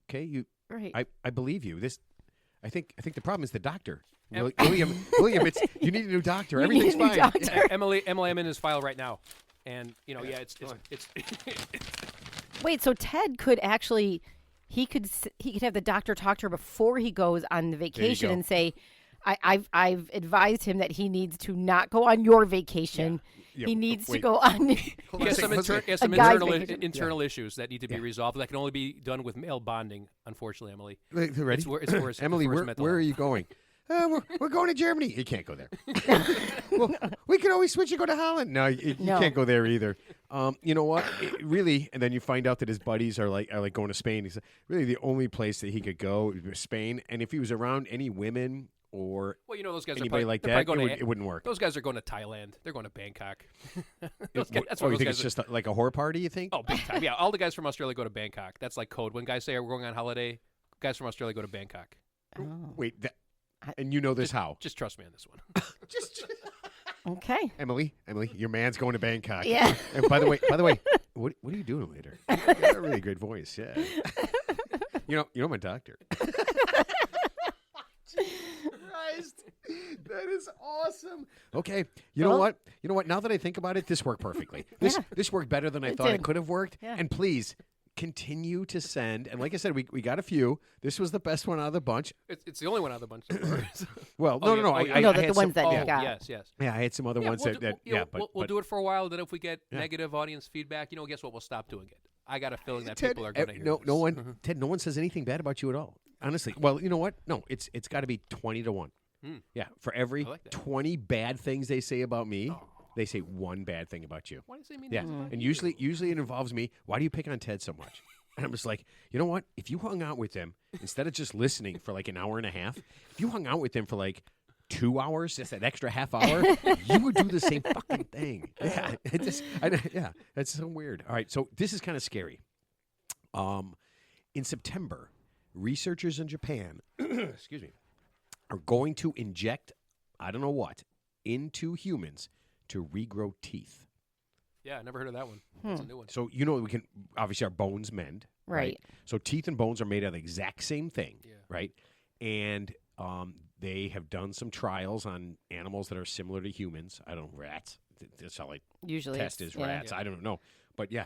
"Okay, you, right? I believe you. I think the problem is the doctor, William. It's you need a new doctor. Everything's fine. Yeah, Emily, I'm in his file right now, and it's. Wait, so Ted could actually, he could have the doctor talk to her before he goes on the vacation and say, I've advised him that he needs to not go on your vacation. Yeah, he needs to go on. He has some internal issues that need to be resolved. That can only be done with male bonding, unfortunately, Emily. Ready? Emily, where are you going? We're going to Germany. You can't go there. Well, we can always switch and go to Holland. No, you can't go there either. You know what? Really, and then you find out that his buddies are like going to Spain. He's really the only place that he could go is Spain. And if he was around any women or those guys anybody like that, it wouldn't work. Those guys are going to Thailand. They're going to Bangkok. You think it's just like a whore party, you think? Oh, big time. Yeah, all the guys from Australia go to Bangkok. That's like code. When guys say we're going on holiday, guys from Australia go to Bangkok. Oh. Wait, and you know this how? Just trust me on this one. Okay. Emily, your man's going to Bangkok. Yeah. And by the way, what are you doing later? You got a really good voice, yeah. You know my doctor. best. That is awesome. Okay, you know what? You know what? Now that I think about it, this worked perfectly. This worked better than I thought it could have worked. Yeah. And please continue to send. And like I said, we got a few. This was the best one out of the bunch. It's the only one out of the bunch. Well, no. I know that the ones that you got. Yes. Yeah, I had some other ones we'll do it for a while. Then if we get negative audience feedback, guess what? We'll stop doing it. I got a feeling that Ted, people are going to hear no this. one. Ted, no one says anything bad about you at all. Honestly. Well, you know what? No, it's got to be 20-1. Yeah, for every 20 bad things they say about me, they say one bad thing about you. Why do you say mean Yeah, things about and you? usually it involves me. Why do you pick on Ted so much? And I'm just like, you know what? If you hung out with them instead of just listening for like an hour and a half, if you hung out with them for like 2 hours, just that extra half hour, you would do the same fucking thing. Yeah, that's so weird. All right, so this is kind of scary. In September, researchers in Japan, excuse me, are going to inject, I don't know what, into humans to regrow teeth. Yeah, I never heard of that one. That's a new one. So, we can, obviously, our bones mend. Right. So, teeth and bones are made out of the exact same thing. Yeah. Right. And they have done some trials on animals that are similar to humans. I don't know, rats. That's how usually test is rats. Yeah. I don't know. But yeah,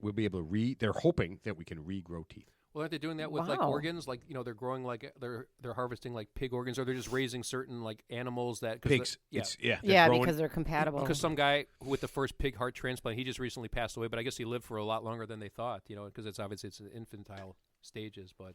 we'll be able to they're hoping that we can regrow teeth. Well, aren't they doing that with like organs? Like they're growing like they're harvesting like pig organs, or they're just raising certain like animals that pigs. Because they're compatible. Because some guy with the first pig heart transplant, he just recently passed away, but I guess he lived for a lot longer than they thought. Because it's obviously it's in infantile stages. But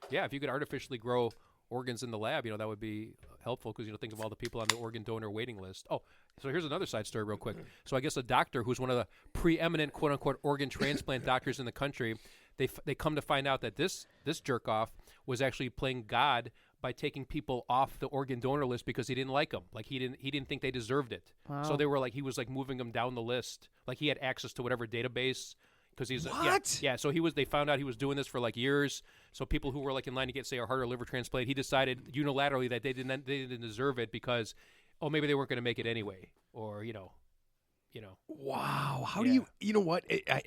yeah, if you could artificially grow organs in the lab, that would be helpful because think of all the people on the organ donor waiting list. Oh, so here's another side story real quick. So I guess a doctor who's one of the preeminent quote unquote organ transplant doctors in the country, they come to find out that this jerk off was actually playing God by taking people off the organ donor list because he didn't like them. Like he didn't think they deserved it. Wow. So they were like he was like moving them down the list. Like he had access to whatever database. Because he's what? So they found out he was doing this for like years. So people who were like in line to get say a heart or liver transplant, he decided unilaterally that they didn't deserve it because maybe they weren't going to make it anyway, or Wow. How do you know what?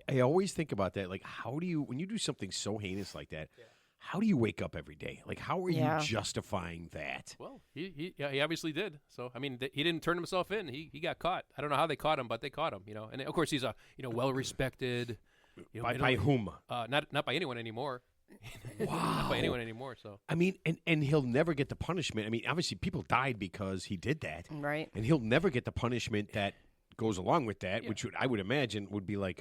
I always think about that. Like, how do you, when you do something so heinous like that, how do you wake up every day? Like, how are you justifying that? Well, he obviously did. So, I mean, he didn't turn himself in. He got caught. I don't know how they caught him, but they caught him, And of course, he's a, well-respected. By whom? Not by anyone anymore. Wow. Not by anyone anymore. So I mean, and he'll never get the punishment. I mean, obviously, people died because he did that, right? And he'll never get the punishment that goes along with that, which I would imagine would be like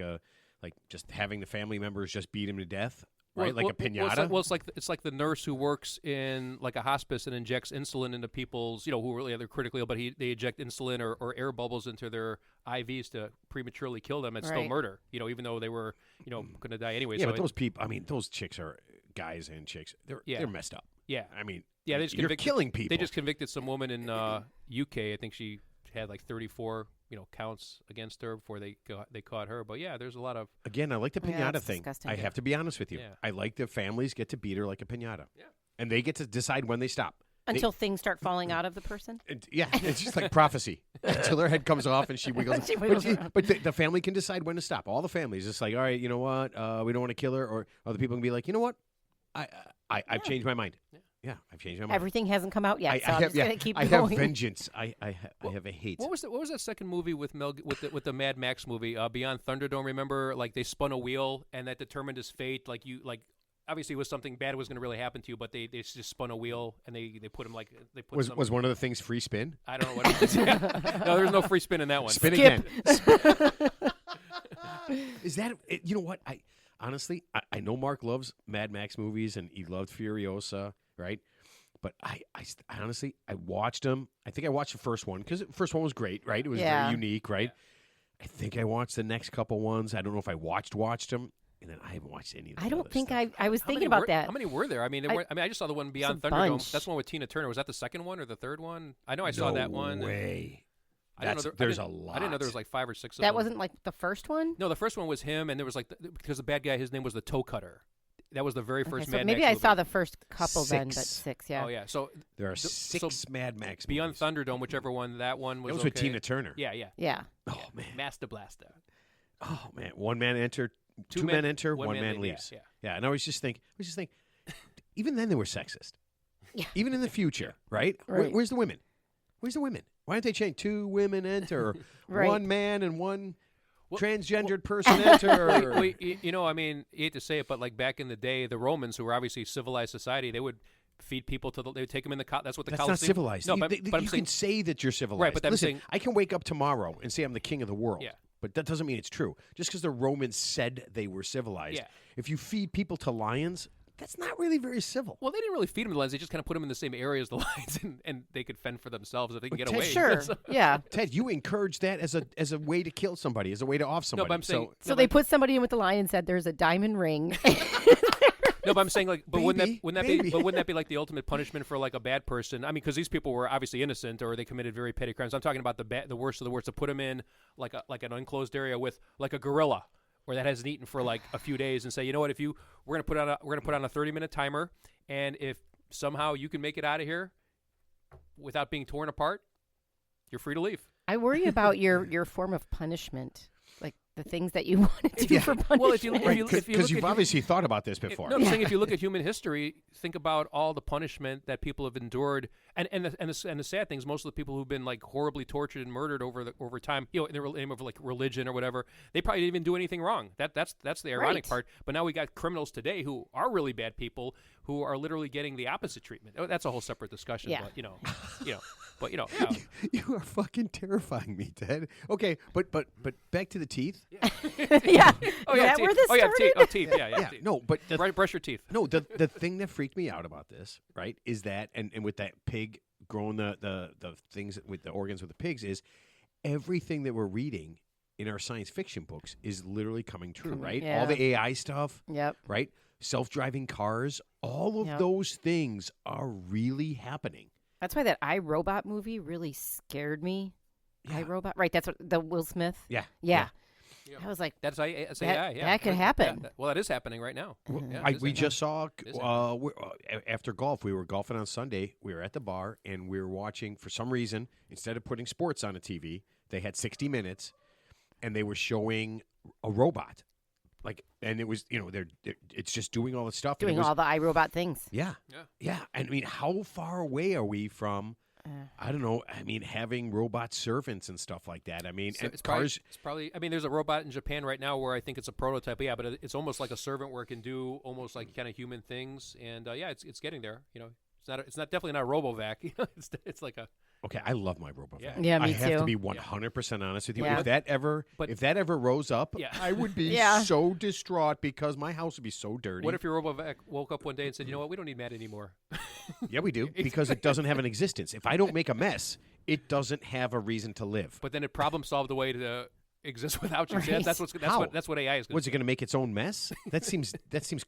just having the family members just beat him to death, right? Like a piñata. It's like the nurse who works in like a hospice and injects insulin into people's, who really are critically ill, but they inject insulin or air bubbles into their IVs to prematurely kill them. It's still murder, even though they were, going to die anyway. Yeah, so but those people, I mean, those chicks are guys and chicks. They're messed up. Yeah, I mean, you're killing people. They just convicted some woman in UK. I think she had like 34 counts against her before they caught her. But yeah, there's a lot of again. I like the piñata thing. I have to be honest with you. Yeah. I like the families get to beat her like a piñata. Yeah, and they get to decide when they stop until things start falling out of the person. It's just like prophecy until her head comes off and she wiggles. But the family can decide when to stop. All the families, it's like, all right, you know what? We don't want to kill her, or other people can be like, you know what? I've changed my mind. Yeah, I've changed my mind. Everything hasn't come out yet, so I'm just gonna keep going. I have vengeance. I have a hate. What was that second movie with with the Mad Max movie, Beyond Thunderdome? Remember, like they spun a wheel and that determined his fate. Obviously, it was something bad was going to really happen to you, but they just spun a wheel and they put him was one of the things free spin? I don't know what it was. No, there's no free spin in that one. Spin again. Is that you know what I? Honestly, I know Mark loves Mad Max movies and he loved Furiosa, right? But I honestly, I watched them. I think I watched the first one because the first one was great, right? It was very unique, right? Yeah. I think I watched the next couple ones. I don't know if I watched them, and then I haven't watched any of them. I don't think stuff. I was thinking about that. How many were there? I mean, I just saw the one Beyond Thunderdome. Bunch. That's the one with Tina Turner. Was that the second one or the third one? I know I saw that one. No way. There's a lot. I didn't know there was like 5 or 6 of them. That wasn't like the first one? No, the first one was him, and there was because the bad guy, his name was the Toe Cutter. That was the very first Mad Max maybe I movie. saw the first couple 6. then, but 6, yeah. Oh, yeah. So there are 6 Mad Max Beyond movies. Thunderdome, whichever one, that one was That was okay. with Tina Turner. Yeah. Oh, man. Master Blaster. Oh, man. One man enter, two men enter, one man leaves. Yeah. And I was just think, even then they were sexist. even in the future, right? Right. Where's the women? Where's the women? Why don't they change 2 women enter, or Right. 1 man and 1 transgendered person enter? Well, you know, I mean, you hate to say it, but like back in the day, the Romans, who were obviously civilized society, they would feed people they would take them in the that's what the That's Colosseum. not civilized. No, you, but I'm you saying, can say that you're civilized. Right, but I'm listen, saying- I can wake up tomorrow and say I'm the king of the world. Yeah. But that doesn't mean it's true. Just because the Romans said they were civilized. Yeah. If you feed people to lions, that's not really very civil. well, they didn't really feed them to lions. They just kind of put them in the same area as the lions, and they could fend for themselves if they can get Ted, away. Sure. Yeah. Ted, you encourage that as a way to kill somebody, as a way to off somebody. No, but I'm saying, So they put somebody in with the lion, said there's a diamond ring. no, but I'm saying like, but Maybe, wouldn't that be like the ultimate punishment for like a bad person? I mean, because these people were obviously innocent or they committed very petty crimes. I'm talking about the worst of the worst. To put them in like an enclosed area with like a gorilla, where that hasn't eaten for like a few days, and say, you know what, we're gonna put on a 30-minute timer, and if somehow you can make it out of here without being torn apart, you're free to leave. I worry about your form of punishment, like the things that you want to do for punishment. Well, if you Because look you've at obviously thought about this before. No, I'm saying if you look at human history, think about all the punishment that people have endured, and the sad thing is most of the people who've been like horribly tortured and murdered over time, you know, in the name of like religion or whatever, they probably didn't even do anything wrong. That's the ironic Right. part. But now we got criminals today who are really bad people who are literally getting the opposite treatment. Oh, that's a whole separate discussion. Yeah. But yeah. You are fucking terrifying me, Ted. Okay, but back to the teeth. yeah. Oh Is yeah, that teeth. where this oh yeah, started? teeth. Oh teeth. Yeah, yeah. Yeah, teeth. no, but Brush your teeth. no, the thing that freaked me out about this, right, is that and with that pig growing the things with the organs with the pigs is everything that we're reading in our science fiction books is literally coming true, right? Yeah. All the AI stuff, Yep. right? Self-driving cars, all of Yep. those things are really happening. That's why that iRobot movie really scared me. Yeah. iRobot, right? That's what the Will Smith. Yeah. Yeah. Yeah. I was like, That's AI. That- Yeah, that could happen. Well, that is happening right now. Yeah, it is We happening. just saw Is it? after golf. We were golfing on Sunday. We were at the bar and we were watching. For some reason, instead of putting sports on a TV, they had 60 Minutes, and they were showing a robot. And it was it's just doing all the stuff. and it doing was- all the iRobot things. Yeah. And I mean, how far away are we from? I don't know. I mean, having robot servants and stuff like that. I mean, So and it's cars. probably. I mean, there's a robot in Japan right now where I think it's a prototype. Yeah, but it's almost like a servant where it can do almost like kind of human things. And it's getting there. You know, it's not definitely not a RoboVac. It's like a. Okay, I love my robot. Yeah. Yeah, me I have to too. be 100% honest with you. Yeah. If that ever rose up, Yeah. I would be Yeah. so distraught because my house would be so dirty. What if your RoboVac woke up one day and said, "You know what? We don't need Matt anymore." Yeah, we do because it doesn't have an existence. If I don't make a mess, it doesn't have a reason to live. But then it problem solved a way to exist without you. Right. That's How? what AI is going Was to it going to make its own mess? That seems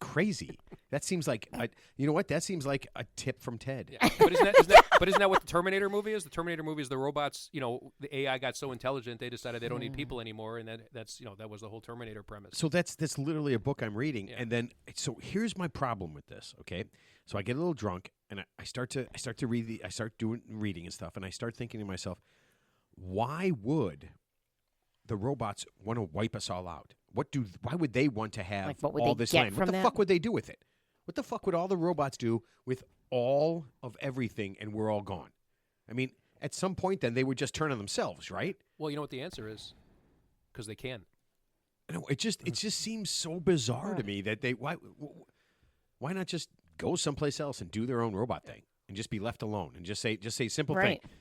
crazy. That seems like you know what? That seems like a tip from Ted. Yeah. But isn't that what the Terminator movie is? The Terminator movie is the robots. You know, the AI got so intelligent they decided they don't need people anymore, and that was the whole Terminator premise. So that's literally a book I'm reading, Yeah. and then so here's my problem with this. Okay, so I get a little drunk, and I start to read I start doing reading and stuff, and I start thinking to myself, why would the robots want to wipe us all out? Why would they want to have Like, what would all they this get land? from What the that? fuck would they do with it? What the fuck would all the robots do with all of everything, and we're all gone? I mean, at some point, then they would just turn on themselves, right? Well, you know what the answer is? Because they can. No, it just seems so bizarre to me that why not just go someplace else and do their own robot thing and just be left alone and just say simple Right. thing.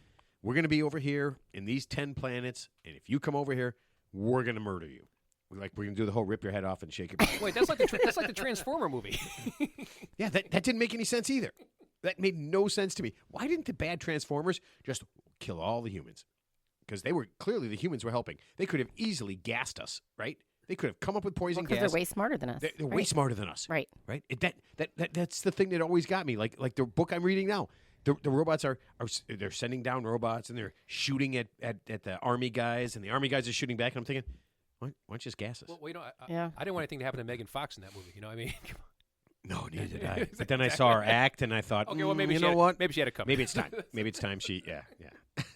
We're going to be over here in these 10 planets, and if you come over here, we're going to murder you. We're going to do the whole rip your head off and shake your back. Wait, that's like the Transformer movie. Yeah, that didn't make any sense either. That made no sense to me. Why didn't the bad Transformers just kill all the humans? Because clearly the humans were helping. They could have easily gassed us, right? They could have come up with poison Because gas. they're way smarter than us. They're way Right. smarter than us. Right. Right? That's the thing that always got me. Like the book I'm reading now. The robots they're sending down robots and they're shooting at the army guys, and the army guys are shooting back, and I'm thinking, why don't you just gas us? Well, you know, Yeah. I didn't want anything to happen to Megan Fox in that movie. You know what I mean? No, neither did I. But then I saw her act, and I thought, Okay, well, maybe you she know had, what? Maybe she had it coming. Maybe it's time. Maybe it's time she, yeah.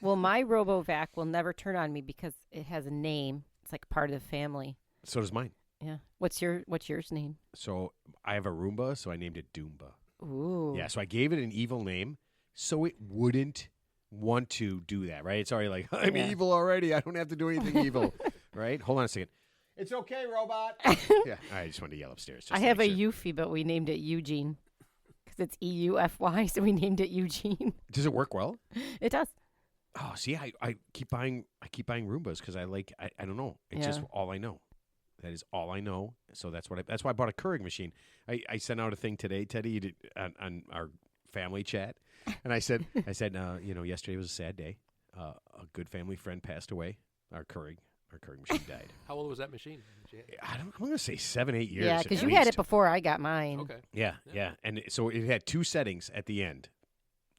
Well, my RoboVac will never turn on me because it has a name. It's like part of the family. So does mine. Yeah. What's yours name? So I have a Roomba, so I named it Doomba. Ooh. Yeah, so I gave it an evil name so it wouldn't want to do that, right? It's already like, I'm evil already. I don't have to do anything evil, right? Hold on a second. It's okay, robot. Yeah, I just wanted to yell upstairs. I have a Eufy, but we named it Eugene because it's EUFY, so we named it Eugene. Does it work well? It does. Oh, see, I keep buying Roombas because I don't know. It's just all I know. That is all I know. So that's why I bought a Keurig machine. I sent out a thing today, Teddy, on our family chat, and I said, yesterday was a sad day. A good family friend passed away. Our Keurig machine died. How old was that machine? I'm going to say 7-8 years. Yeah, because you had it before I got mine. Okay. Yeah. And so it had 2 settings at the end.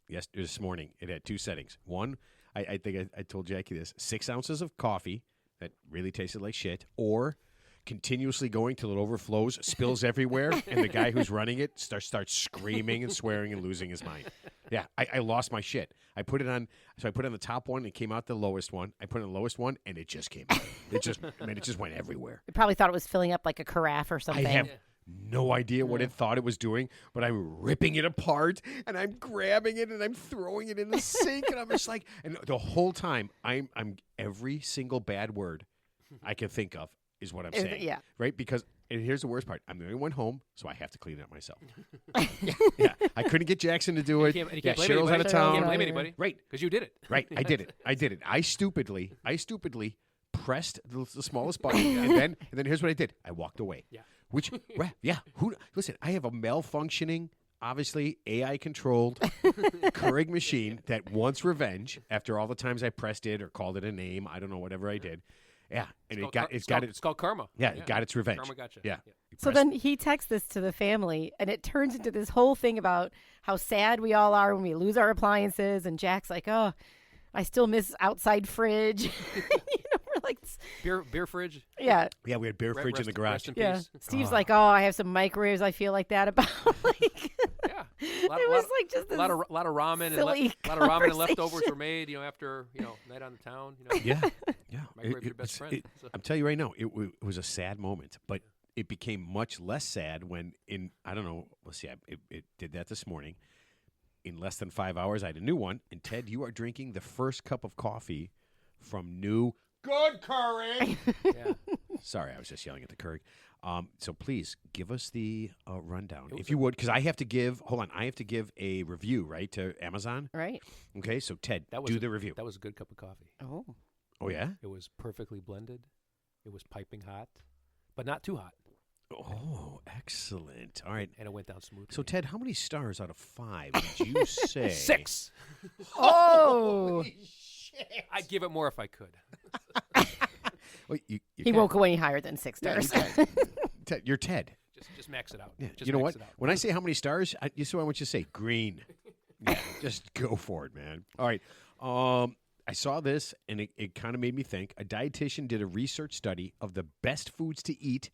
Yes, this morning it had 2 settings. One, I think I told Jackie this: 6 ounces of coffee that really tasted like shit, or continuously going till it overflows, spills everywhere, and the guy who's running it starts screaming and swearing and losing his mind. Yeah, I lost my shit. I put it on the top one, it came out the lowest one. I put it on the lowest one, and it just came out. It just went everywhere. You probably thought it was filling up like a carafe or something. I have no idea what it thought it was doing, but I'm ripping it apart, and I'm grabbing it, and I'm throwing it in the sink, and I'm just like, and the whole time, I'm every single bad word I can think of is what I'm saying. Yeah. Right? Because, and here's the worst part. I'm the only one home, so I have to clean it up myself. Yeah. I couldn't get Jackson to do it. You can't blame Cheryl's anybody. out of You town. can't blame anybody. Right. Because you did it. Right. I did it. I stupidly pressed the smallest button, and then here's what I did. I walked away. Yeah. Which, listen, I have a malfunctioning, obviously AI-controlled Keurig machine that wants revenge after all the times I pressed it or called it a name. I don't know, whatever I did. Yeah, and it's called karma. Yeah, it got its revenge. Karma gotcha. Yeah. So then he texts this to the family, and it turns into this whole thing about how sad we all are when we lose our appliances. And Jack's like, "Oh, I still miss outside fridge." We're like, beer fridge. Yeah. Yeah, we had beer fridge in the garage. Rest in Yeah. peace. Steve's like, "Oh, I have some microwaves. I feel like that about." Like, Yeah. it was like just a lot of ramen silly and a lot of ramen and leftovers conversation. were made. After night on the town. Yeah. Microwave your best friend. I'm telling you right now, it was a sad moment, but it became much less sad when I don't know, let's see, it did that this morning. In less than 5 hours, I had a new one. And Ted, you are drinking the first cup of coffee from new good Keurig. Yeah. Sorry, I was just yelling at the Keurig. So please give us the rundown, if you would, because I have to give a review, right, to Amazon. Right. Okay, so Ted, do the review. That was a good cup of coffee. Oh, yeah? It was perfectly blended. It was piping hot, but not too hot. Oh, excellent. All right. And it went down smoothly. So, Ted, how many stars out of 5 did you say? 6. Oh. Shit. I'd give it more if I could. Well, He won't go any higher than 6 stars. Ted, you're Ted. Just max it out. Yeah. Just You know max what? it out. When I say how many stars, I want you to say green. Yeah, just go for it, man. All right. I saw this, and it kind of made me think. A dietitian did a research study of the best foods to eat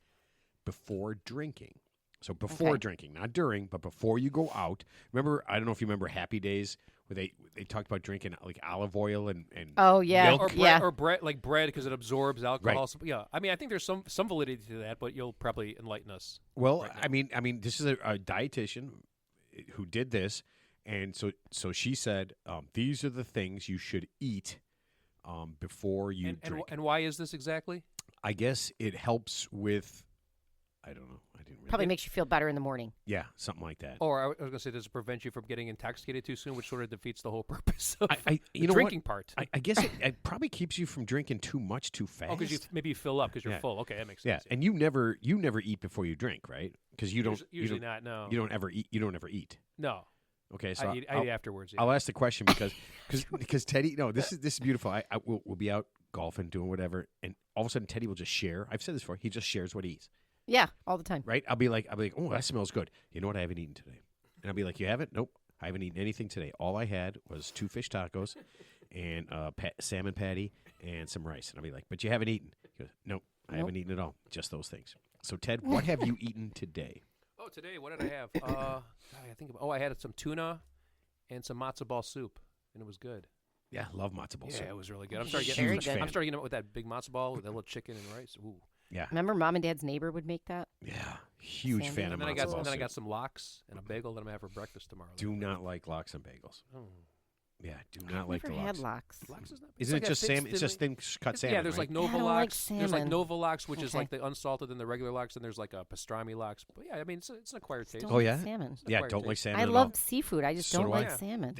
before drinking. So before drinking, not during, but before you go out. Remember, I don't know if you remember Happy Days where they talked about drinking like olive oil and Oh yeah, milk. Or bread, like bread, because it absorbs alcohol. Right. So, yeah, I mean, I think there's some validity to that, but you'll probably enlighten us. Well, right now. I mean, this is a dietitian who did this, and so she said these are the things you should eat before you drink. And why is this exactly? I guess it helps with. I don't know. I didn't really. probably makes you feel better in the morning. Yeah, something like that. Or I was going to say, does it prevent you from getting intoxicated too soon, which sort of defeats the whole purpose of you the know drinking what? part? I guess it probably keeps you from drinking too much too fast. Oh, because maybe you fill up because you're Yeah. full. Okay, that makes Yeah, sense. and you never eat before you drink, right? Because you don't Usually you don't, not. No. you don't ever eat. You don't ever eat. No. Okay, so I eat afterwards. Yeah. I'll ask the question because Teddy. No, this is beautiful. We'll be out golfing, doing whatever, and all of a sudden Teddy will just share. I've said this before. He just shares what he eats. Yeah, all the time. Right? I'll be like, oh, that smells good. You know what? I haven't eaten today. And I'll be like, you haven't? Nope. I haven't eaten anything today. All I had was 2 fish tacos and salmon patty and some rice. And I'll be like, but you haven't eaten. He goes, nope, I haven't eaten at all. Just those things. So, Ted, what have you eaten today? Oh, today, what did I have? I had some tuna and some matzo ball soup, and it was good. Yeah, love matzo ball soup. Yeah, it was really good. I'm Huge starting fan. getting it with that big matzo ball with that little chicken and rice. Ooh. Yeah. Remember, Mom and Dad's neighbor would make that. Yeah, huge Sandy. fan of And then matzo ball I soup. got some lox and a bagel that I'm gonna have for breakfast tomorrow. Do not like lox and bagels. Oh. Yeah, do I've not like never the had lox. lox. Lox is not. Isn't it just salmon? It's just thin cut salmon. Yeah, there's right? like Nova I don't like lox. There's like salmon. Nova lox, which is Okay. like the unsalted and the regular lox, and there's like a pastrami lox. But yeah, I mean, it's an acquired taste. Don't Oh, like yeah? salmon. It's an Yeah, acquired don't like taste. salmon I at love all. seafood. I just So don't do I. like Yeah. salmon.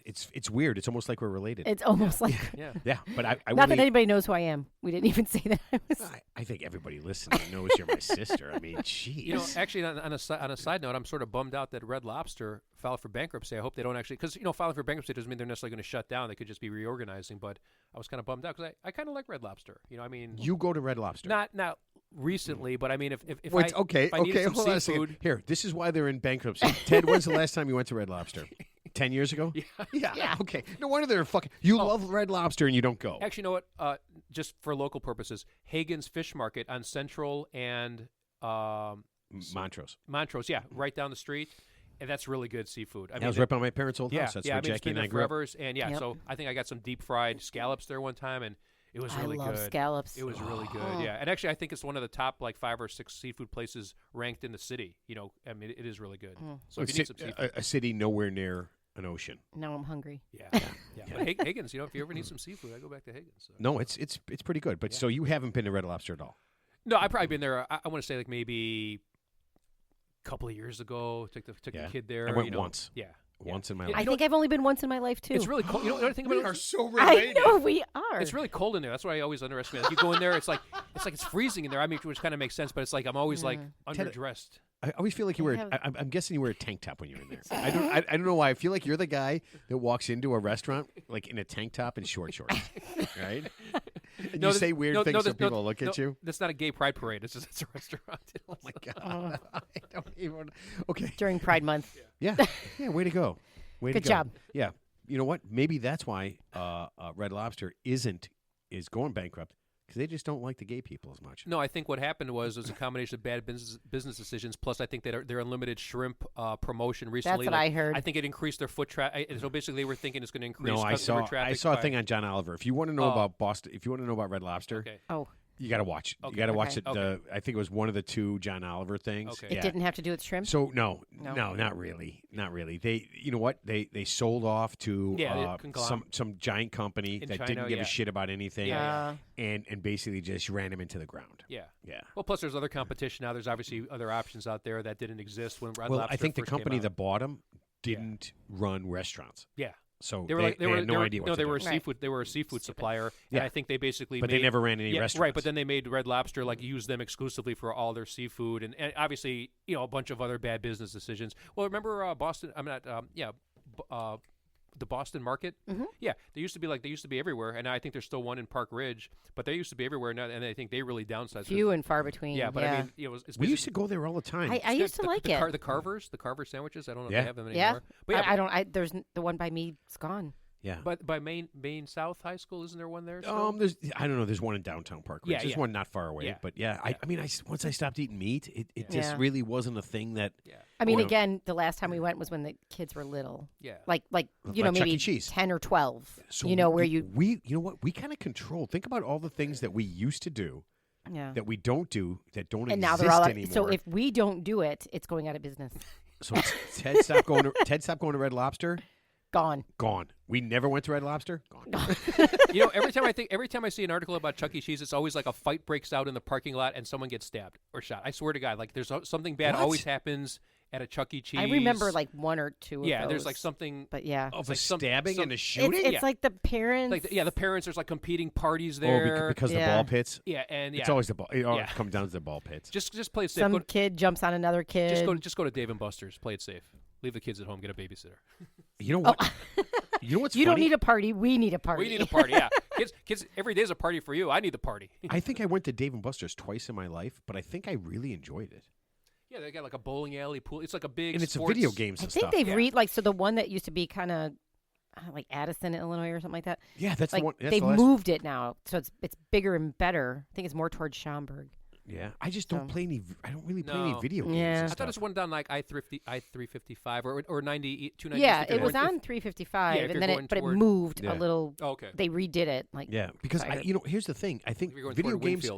It's weird. It's almost like we're related. It's almost like Yeah. Yeah, but I not will that anybody knows who I am. We didn't even say that. I was. I think everybody listening knows you're my sister. I mean, jeez. You know, actually, on a side note, I'm sort of bummed out that Red Lobster filed for bankruptcy. I hope they don't actually, because filing for bankruptcy doesn't mean they're necessarily going to shut down. They could just be reorganizing. But I was kind of bummed out because I kind of like Red Lobster. I mean, You go to Red Lobster. not recently, but I mean, if Wait, okay, if I needed some hold on a second. seafood, Here, this is why they're in bankruptcy. Ted, when's the last time you went to Red Lobster? 10 years ago? Yeah. Yeah. Okay. No wonder they're fucking. You love Red Lobster and you don't go. Actually, you know what? Just for local purposes, Hagen's Fish Market on Central and Montrose. Montrose, right down the street, and that's really good seafood. I That was right by my parents' old house. That's I where mean, it's Jackie been and I there grew up. forever, and Yep. so I think I got some deep fried scallops there one time, and it was really I love good. scallops. It was really good, yeah. And actually, I think it's one of the top 5 or 6 seafood places ranked in the city. I mean, it is really good. So if you need some seafood, a city nowhere near an ocean. Now I'm hungry. yeah. But Hagen's, if you ever need some seafood, I go back to Hagen's. So. No, it's pretty good. But so you haven't been to Red Lobster at all? No, I've probably been there. I want to say maybe a couple of years ago. Took the kid there. I went once. Yeah. Once in my Yeah, life. I think I've only been once in my life too. It's really cold. You know what I think about it? so I know we are. It's really cold in there. That's why I always underestimate. Like you go in there, it's like it's freezing in there. I mean, which kind of makes sense, but it's like I'm always like underdressed. I always feel like you wear. I'm guessing you wear a tank top when you're in there. I don't know why. I feel like you're the guy that walks into a restaurant like in a tank top and shorts, right? And you say weird things so people look at you. That's not a gay pride parade. It's a restaurant. Oh my god! I don't even. Okay. During Pride Month. Yeah. Way to go. Good job. Yeah. You know what? Maybe that's why Red Lobster is going bankrupt because they just don't like the gay people as much. No, I think what happened was a combination of bad business decisions. Plus, I think that their unlimited shrimp promotion recently. That's what I heard. I think it increased their foot traffic. So basically, they were thinking it's going to increase. No, customer traffic. I saw a thing on John Oliver. If you want to know about Boston, if you want to know about Red Lobster, Okay. Oh, you got to watch. Okay. You got to watch Okay. it. I think it was one of the 2 John Oliver things. Okay. it didn't have to do with shrimp. So no, No. not really, not really. They, you know what? They sold off to some giant company In that China, didn't give yeah. a shit about anything, Yeah. and basically just ran him into the ground. Yeah. Yeah. Well, plus there's other competition now. There's obviously other options out there that didn't exist when Red Well, Lobster I think the first came company out. that bought him didn't run restaurants, Yeah. so They were had no idea what no, to they do. were a Right. seafood. They were a seafood supplier, Yeah. and I think they basically. But made, they never ran any yeah, restaurants. right? But then they made Red Lobster use them exclusively for all their seafood, and obviously a bunch of other bad business decisions. Well, remember Boston? I'm not. The Boston Market. Mm-hmm. Yeah, they used to be everywhere, and I think there's still one in Park Ridge, but they used to be everywhere now, and I think they really downsized. Few and far between. Yeah, but I mean, it's we used to go there all the time. I used to like it. The Carver sandwiches. I don't know if Yeah. they have them Yeah. anymore. But yeah, I don't. There's the one by me. It's gone. yeah. but by Maine South High School, isn't there one there? Still? I don't know. There's one in downtown Park Ridge. Yeah, There's yeah. one not far away. Yeah. But yeah, I mean, once I stopped eating meat, it just Yeah. really wasn't a thing that. Yeah. I mean, Well, again, the last time we went was when the kids were little. Yeah. Like Like Chuck maybe E. Cheese. 10 or 12. So where you know what, we kind of control. Think about all the things that we used to do Yeah. that we don't do that don't And exist now they're all anymore. so if we don't do it, it's going out of business. So Ted stopped going to Red Lobster. Gone. Gone. We never went to Red Lobster. Gone. Every time I see an article about Chuck E. Cheese, it's always like a fight breaks out in the parking lot and someone gets stabbed or shot. I swear to God, like there's something bad What? always happens at a Chuck E. Cheese. I remember like 1 or 2 of yeah, those. there's like something. But yeah. Of like a stabbing and a It's, shooting. Yeah. like the parents. Like the parents. There's like competing parties Oh, there. because the Yeah. ball pits. Yeah, and yeah, It's always the ball. It always Yeah. comes down to the ball pits. just play it safe. some kid jumps on another kid. Just go to Dave and Buster's. Play it safe. Leave the kids at home. Get a babysitter. You know what? You know what's You funny? don't need a party. We need a party. We need a party. Yeah, kids. Every day's a party for you. I need the party. I think I went to Dave and Buster's twice in my life, but I think I really enjoyed it. Yeah, they got like a bowling alley pool. It's like a big. And it's sports... video games I and think stuff. they've Yeah. so the one that used to be kind of like Addison, Illinois, or something like that. Yeah, that's Like the one. That's they've the last. moved it now, so it's bigger and better. I think it's more towards Schaumburg. Yeah, I just don't play any. I don't really play any video games. Yeah. I thought it was one down like i355 or 290. Yeah, it was on 355, and then but it moved a little. Oh, okay. They redid it. Because here's the thing. I think video games.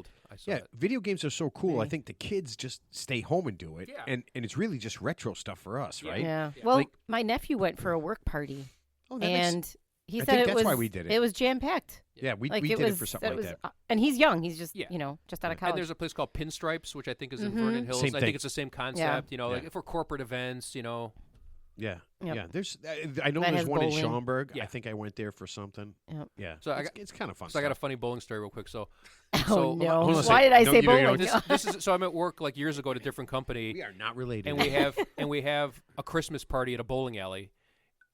Video games are so cool. I think the kids just stay home and do it, and it's really just retro stuff for us, right? Yeah. Well, my nephew went for a work party, and he I said think that's why we did it. It was jam packed. Yeah, we did it for something like that. And he's young. He's just just out of college. And there's a place called Pinstripes, which I think is in Vernon Hills. I think it's the same concept. Like for corporate events. Yeah. Yep. Yeah. I know there's one in Schaumburg. Yeah. I think I went there for something. Yep. Yeah. So it's kind of fun. So I got a funny bowling story real quick. So no! Why did I say bowling? This is so I'm at work like years ago at a different company. We are not related. And we have a Christmas party at a bowling alley.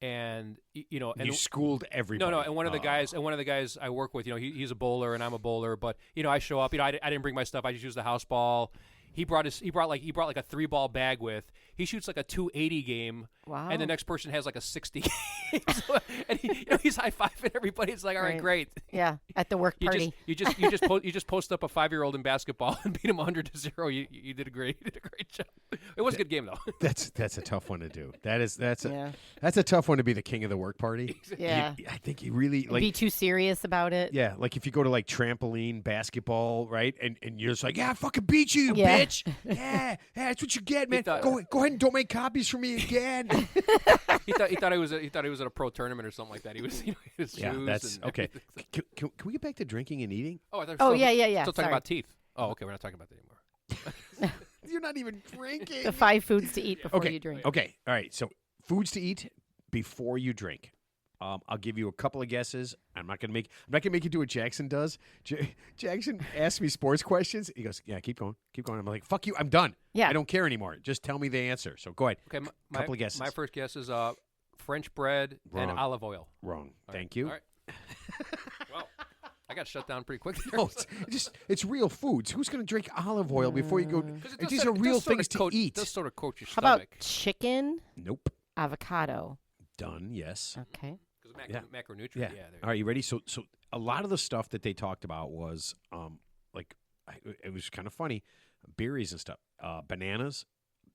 And and you schooled everybody. No, and one of the guys I work with, he's a bowler and I'm a bowler, but I show up, I didn't bring my stuff, I just used the house ball. He brought like a 3-ball bag with. He shoots like a 280 game. Wow. And the next person has like a 60 game. And he's high-fiving everybody. It's like, all right, great. Yeah, at the work party. You just post up a 5-year-old in basketball and beat him 100-0. You did a great job. It was a good game though. That's a tough one to do. That's a tough one to be the king of the work party. Yeah. I think you really be too serious about it. Yeah, like if you go to like trampoline, basketball, right? And you're just like, I fucking beat you, bitch. Yeah, that's what you get, man. Go ahead and don't make copies for me again. he thought he was at a pro tournament or something like that. He was his shoes. That's okay. Can we get back to drinking and eating? Yeah. Still talking about teeth. Oh, okay. We're not talking about that anymore. You're not even drinking. The 5 foods to eat before you drink. Okay. All right. So foods to eat before you drink. I'll give you a couple of guesses. I'm not gonna make you do what Jackson does. Jackson asks me sports questions. He goes, "Yeah, keep going." I'm like, "Fuck you! I'm done. Yeah, I don't care anymore. Just tell me the answer." So go ahead. Okay, couple of guesses. My first guess is French bread and olive oil. Wrong. Thank you. All right. Well, I got shut down pretty quick. No, it's real foods. Who's going to drink olive oil before you go? These are real things to eat. It does sort of coat your stomach. How about chicken? Nope. Avocado. Done. Yes. Okay. Macronutrient. Yeah. All right, you ready? So a lot of the stuff that they talked about was it was kind of funny, berries and stuff, bananas,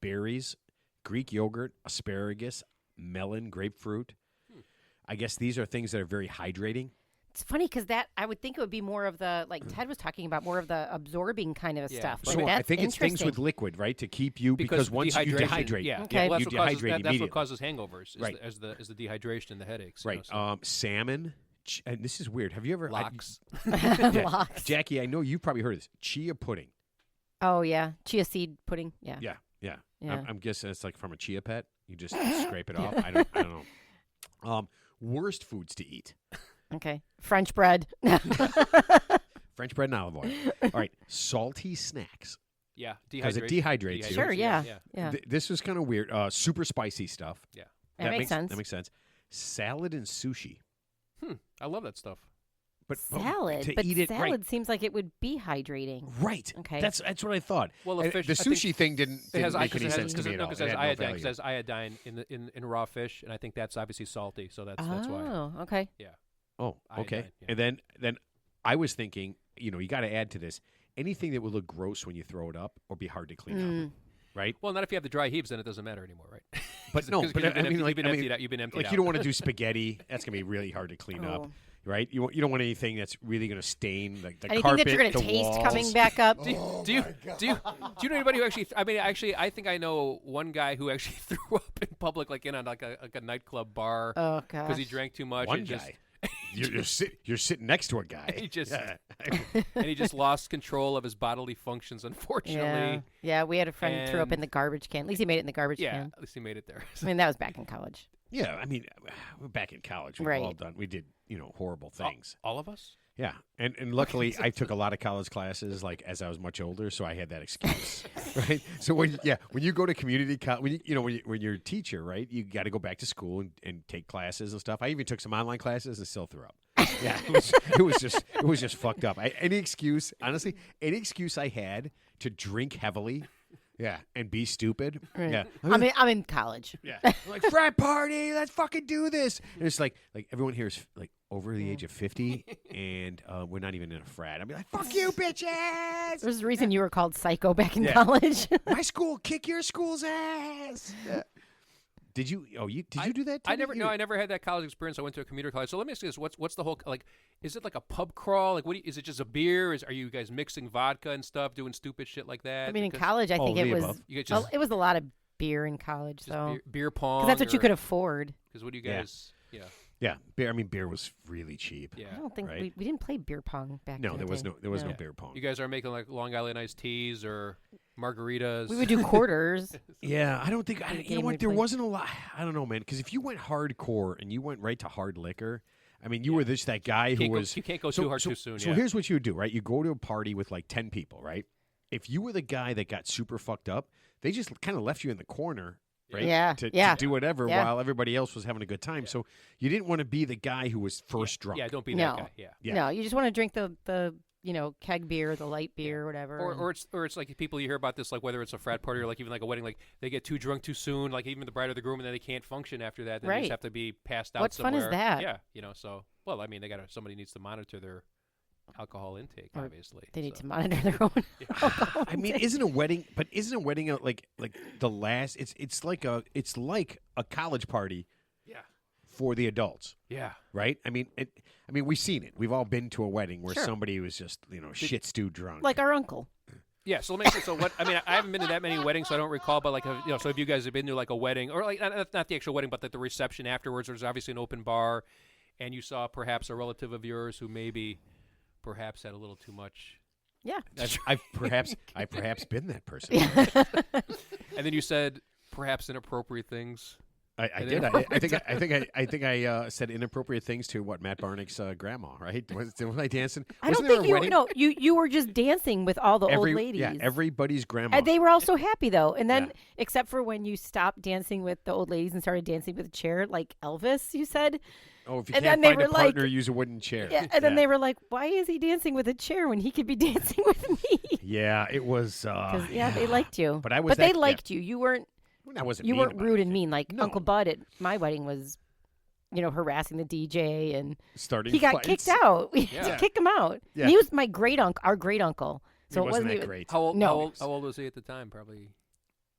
berries, Greek yogurt, asparagus, melon, grapefruit. I guess these are things that are very hydrating. It's funny because I would think it would be more of the, like Ted was talking about, more of the absorbing kind of stuff. So I think it's things with liquid, right, to keep you because once you dehydrate, okay. you dehydrate immediately. That's what causes hangovers, right? Is the dehydration and the headaches, right? Salmon. And this is weird. Have you ever lox? Lox. Jackie, I know you've probably heard of this. Chia pudding. Oh yeah, chia seed pudding. Yeah. I'm guessing it's like from a chia pet. You just scrape it off. I don't know. Worst foods to eat. Okay. French bread. French bread and olive oil. All right. Salty snacks. Yeah. Because it dehydrates you. Sure, yeah. This was kind of weird. Super spicy stuff. Yeah. That makes sense. That makes sense. Salad and sushi. I love that stuff. But salad. to but eat it salad right. seems like it would be hydrating. Right. Okay. That's what I thought. Well, the sushi thing didn't make any sense to me at all. Because it has iodine in raw fish, and I think that's obviously salty. So that's why. Oh, okay. Yeah. Oh, okay. Iodine, yeah. And then I was thinking, you got to add to this anything that will look gross when you throw it up or be hard to clean up. Right. Well, not if you have the dry heaves, then it doesn't matter anymore, right? But no, but I mean, you've been emptied out. You've been emptied out. Like you don't want to do spaghetti. That's gonna be really hard to clean up. Right? You don't want anything that's really going to stain like the anything carpet, that you're going to taste walls. coming back up. Do you know anybody who actually? I mean, actually, I think I know one guy who actually threw up in public, like in a nightclub bar. Oh gosh. Because he drank too much. One guy. You're sitting next to a guy. And he just lost control of his bodily functions, unfortunately. Yeah, we had a friend who threw up in the garbage can. At least he made it in the garbage can. Yeah, at least he made it there. I mean, that was back in college. Yeah, I mean, back in college, we've all done. We did, horrible things. All of us? Yeah, and luckily I took a lot of college classes like as I was much older, so I had that excuse, right? So when you go to community college, when you're a teacher, right, you got to go back to school and take classes and stuff. I even took some online classes and still threw up. Yeah, it was just fucked up. Any excuse I had to drink heavily. Yeah, and be stupid. Right. Yeah, I'm in college. Yeah, like frat party. Let's fucking do this. And it's like everyone here is like over the age of 50 and we're not even in a frat, I'd be like, fuck you, bitches! There's a reason you were called psycho back in Yeah. college. My school, kick your school's ass! Yeah. Did you? Oh, you do that? I Tony? never had that college experience. I went to a commuter college. So let me ask you this: what's the whole like? Is it like a pub crawl? Like, is it just a beer? Are you guys mixing vodka and stuff, doing stupid shit like that? I mean, in Because college, I think it the was above. you guys it was a lot of beer in college, just so beer pong. because that's what you could afford. Because what do you Yeah. guys? Yeah, Yeah, beer. I mean, beer was really cheap. yeah. I don't think Right. we didn't play beer pong back. No, in there the was day. no Yeah. beer pong. You guys are making like Long Island iced teas or margaritas. We would do quarters. Yeah, I don't think. The You know game what? we There played. wasn't a lot. I don't know, man. Because if you went hardcore and you went right to hard liquor, I mean, you were just that guy who was. You can't go too hard too soon. So yeah. here's what you would do, right? You go to a party with like 10 people, right? If you were the guy that got super fucked up, they just kind of left you in the corner, right? Yeah, To yeah. do whatever Yeah. while everybody else was having a good time. So you didn't want to be the guy who was first drunk. Yeah, don't be No. that guy. Yeah. Yeah. No, you just want to drink the keg beer, the light beer, whatever. Or it's like people you hear about this, like whether it's a frat party or like even like a wedding, like they get too drunk too soon, like even the bride or the groom, and then they can't function after that. Then they Right. just have to be passed out. What fun is somewhere. that? Yeah, So well, I mean, somebody needs to monitor their alcohol intake, Or obviously. they need so. to monitor their own. alcohol I mean, intake. isn't a wedding like the last? It's like a college party Yeah. for the adults. Yeah. Right? I mean, we've seen it. We've all been to a wedding where Sure. somebody was just, shit stew drunk. like our uncle. Yeah, so let me ask you. So what? I mean, I haven't been to that many weddings, so I don't recall. But like, so if you guys have been to like a wedding, or like not the actual wedding, but like the reception afterwards, there's obviously an open bar, and you saw perhaps a relative of yours who maybe, perhaps had a little too much, Yeah. I've perhaps been that person. and then you said perhaps inappropriate things. I did. I think I said inappropriate things to Matt Barnick's grandma. Right? Was I dancing? I don't Wasn't there think a you. wedding? No, you were just dancing with all the old ladies. Yeah, everybody's grandma. And they were all so happy though. And then, Yeah. except for when you stopped dancing with the old ladies and started dancing with a chair, like Elvis, you said. Oh, if you and can't then they find a were like- partner, use a wooden chair. Yeah. And then they were like, "Why is he dancing with a chair when he could be dancing with me?" Yeah, it was. Because they liked you. But I was But they that- liked you. You weren't. I wasn't. You mean weren't about rude it. and mean. Like No. Uncle Bud at my wedding was, harassing the DJ, and Starting. he got fights. kicked out. We had Yeah. to kick him out. Yeah. And he was my our great uncle. So He it wasn't wasn't that even, great. How old? No. How old was he at the time? Probably.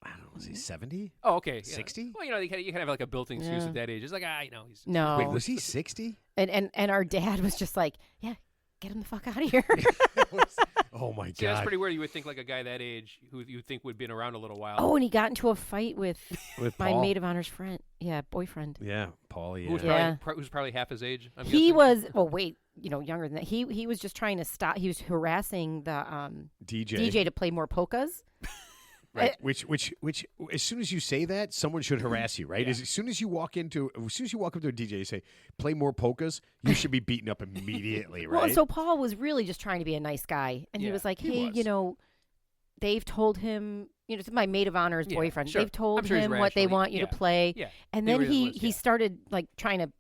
I don't know. Was he 70? Oh, okay. Yeah. 60? Well, you can have like a built-in excuse Yeah. at that age. It's like he's No. Wait, was he 60? And our dad was just like, yeah, get him the fuck out of here. Oh my See, that's god! pretty weird. You would think like a guy that age who you think would have been around a little while. Oh, and he got into a fight with With my Paul? maid of honor's friend. Yeah, boyfriend. Yeah, Paul. Yeah. Who's Yeah. probably half his age. I'm He guessing. was, younger than that. He was just trying to stop. He was harassing the DJ to play more polkas. Right. Which, as soon as you say that, someone should harass you, right? Yeah. As soon as you walk up to a DJ and say, "Play more polkas," you should be beaten up immediately, right? Well, so Paul was really just trying to be a nice guy, and he Yeah, was like, he "Hey, was. they've told him, it's my maid of honor's Yeah, boyfriend. sure. They've told I'm sure he's him what they rational. want you to Yeah. play." Yeah. And They then were his he list, he yeah. started like trying to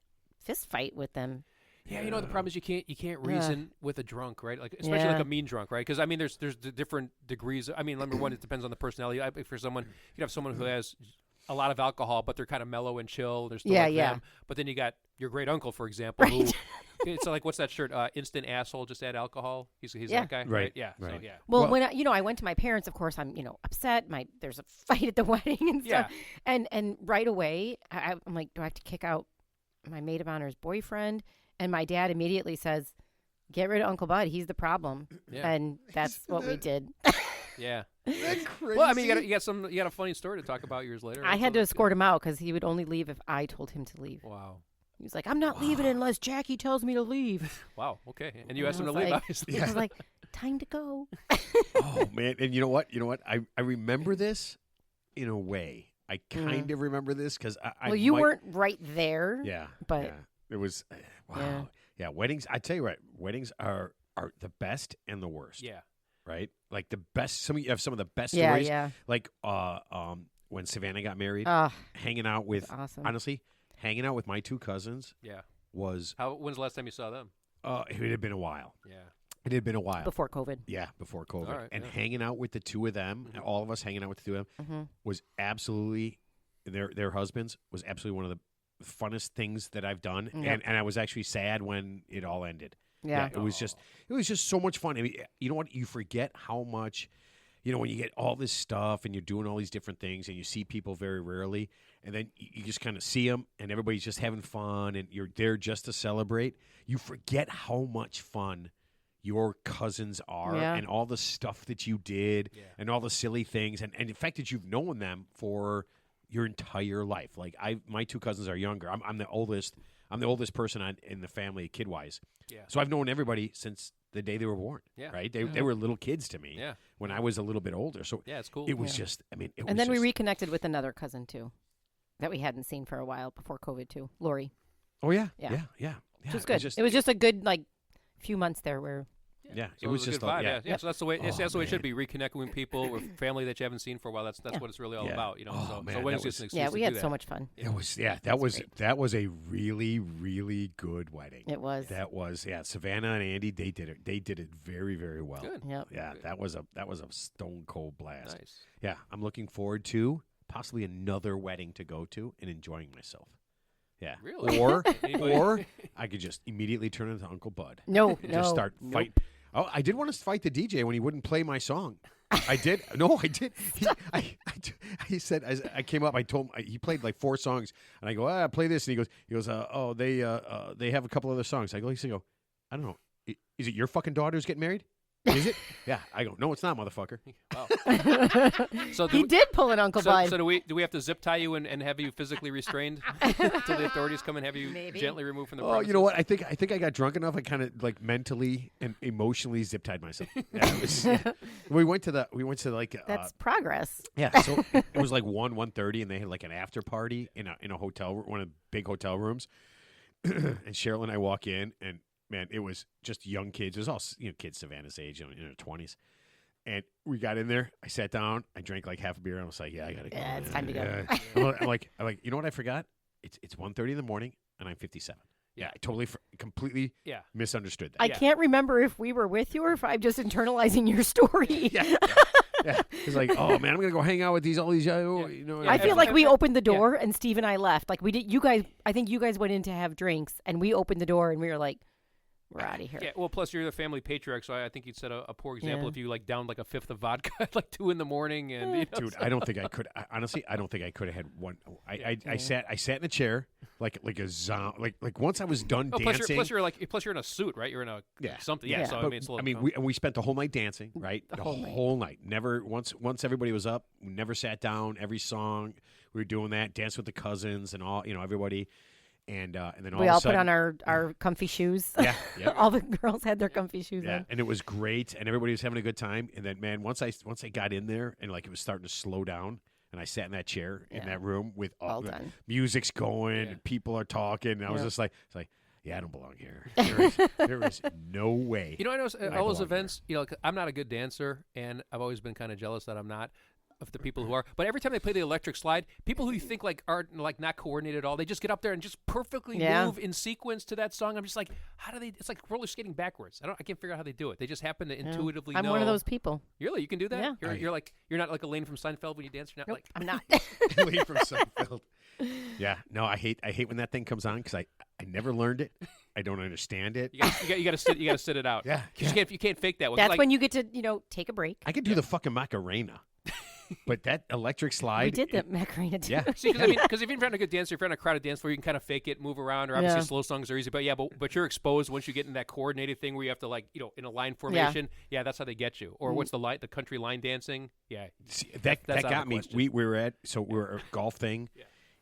fist fight with them. Yeah, the problem is you can't reason with a drunk, right? Like especially Yeah. like a mean drunk, right? Because I mean, there's the different degrees. I mean, number one, it depends on the personality. For someone, you have someone who has a lot of alcohol, but they're kind of mellow and chill. They're still Yeah, like yeah. them. But then you got your great uncle, for example, who Right. it's like what's that shirt? Instant asshole, just add alcohol. He's Yeah. that guy, Right, Yeah, right. So, yeah. Well, Well- when I went to my parents, of course, I'm upset. There's a fight at the wedding and stuff, and right away I'm like, do I have to kick out my maid of honor's boyfriend? And my dad immediately says, "Get rid of Uncle Bud. He's the problem." Yeah. And that's what we did. Yeah. That's crazy. Well, I mean, you got a funny story to talk about years later. I right? had So to that's escort him out because he would only leave if I told him to leave. good. Wow. He was like, "I'm not leaving unless Jackie tells me to leave." Wow. Okay. And you And asked I him to was leave, like- obviously. I was like, "Time to go." Oh man, and you know what? I remember this in a way. I kind of remember this because I Well, you might- weren't right there. Yeah, but- yeah. It was wow. Yeah, weddings. I tell you what, weddings are the best and the worst. Yeah. Right. Like the best. You have some of the best Yeah, stories. yeah. Like when Savannah got married, Oh, hanging out with awesome. honestly, hanging out with my two cousins Yeah. was When's the last time you saw them? it had been a while. Yeah. It had been a while. Before COVID. Yeah, before COVID. All right, and yeah. hanging out with the two of them, Mhm. all of us hanging out with the two of them, Mm-hmm. was absolutely their husbands was absolutely one of the funnest things that I've done, and I was actually sad when it all ended. Yeah. It was just so much fun. I mean, you know what? You forget how much, when you get all this stuff and you're doing all these different things and you see people very rarely, and then you just kind of see them and everybody's just having fun and you're there just to celebrate. You forget how much fun your cousins are and all the stuff that you did and all the silly things and the fact that you've known them for your entire life. Like my two cousins are younger. I'm the oldest. I'm the oldest person in the family, kid-wise. Yeah. So I've known everybody since the day they were born. Yeah. Right. They were little kids to me. Yeah. When I was a little bit older. So it's cool. It was just. I mean. And then we reconnected with another cousin too, that we hadn't seen for a while before COVID too. Lori. Oh yeah. Yeah. Which was good. It was just a good few months there where. Yeah, so it was just a good vibe. Yeah. So that's the way. That's the way it should be. Reconnecting with people, with family that you haven't seen for a while. That's what it's really all about. So wedding's just an excuse we had so much fun. It was. That was a really, really good wedding. It was. That was. Yeah, Savannah and Andy, they did it. They did it very, very well. Good. Yep. Yeah, good. that was a stone cold blast. Nice. Yeah, I'm looking forward to possibly another wedding to go to and enjoying myself. Yeah. Really? Or I could just immediately turn into Uncle Bud. No. Just start fighting. Oh, I did want to fight the DJ when he wouldn't play my song. I did. No, I did. He said, I came up, I told him, he played like 4 songs. And I go, play this. And he goes, they have a couple other songs. I go, I don't know. Is it your fucking daughter who's getting married? Is it? Yeah. I go, no, it's not, motherfucker. Wow. So he did pull an Uncle Bud. So do we have to zip tie you and have you physically restrained until the authorities come and have you gently removed from the premises? Oh, you know what? I think I got drunk enough. I kind of like mentally and emotionally zip tied myself. Yeah, we went to that's progress. Yeah. So it was like 1:30, and they had like an after party in a hotel, one of the big hotel rooms. And Cheryl and I walk in, and man, it was just young kids. It was all kids Savannah's age, in their 20s. And we got in there. I sat down. I drank like half a beer. And I was like, I gotta go. Yeah, it's time to go. I'm like, you know what I forgot? It's 1:30 in the morning, and I'm 57. Yeah, I totally, completely misunderstood that. I can't remember if we were with you or if I'm just internalizing your story. Yeah. It's like, oh man, I'm gonna go hang out with all these. I feel like we opened the door and Steve and I left. Like we did. You guys, I think you guys went in to have drinks, and we opened the door and we were like, we're out of here. Yeah, well, plus you're the family patriarch, so I think you'd set a poor example if you downed like a fifth of vodka at like 2 a.m. and dude, I don't think I could. Honestly, I don't think I could have had one. I sat in a chair like a zombie. Like once I was done dancing. Plus you're in a suit, right? You're in a something. Yeah. So it's a little. We spent the whole night dancing, right? The whole night. Never once everybody was up. We never sat down. Every song we were doing that. Danced with the cousins and all. Everybody. And then we all put on our comfy shoes. Yeah, all the girls had their comfy shoes on. And it was great, and everybody was having a good time. And then, man, once I got in there, and like it was starting to slow down, and I sat in that chair in that room with all the music's going, and people are talking, and I was just like, I don't belong here. There is no way. I know all those events. I'm not a good dancer, and I've always been kind of jealous that I'm not. Of the people who are, but every time they play the electric slide, people who you think are not coordinated at all, they just get up there and just perfectly move in sequence to that song. I'm just like, how do they? It's like roller skating backwards. I can't figure out how they do it. They just happen to intuitively know. I'm one of those people. Really, you can do that? Yeah. You're not like Elaine from Seinfeld when you dance. You're not like I'm not Elaine from Seinfeld. Yeah, no, I hate when that thing comes on because I never learned it. I don't understand it. You got to sit it out. Yeah, you can't fake that one. That's when you get to take a break. I could do the fucking Macarena. But that electric slide. We did the Macarena too. Yeah. See, because if you're on a good dancer, if you're on a crowded dance floor, you can kind of fake it, move around, or obviously slow songs are easy. But you're exposed once you get in that coordinated thing where you have to in a line formation. Yeah, that's how they get you. Or what's the country line dancing? Yeah. See, that got me. We were at a golf thing,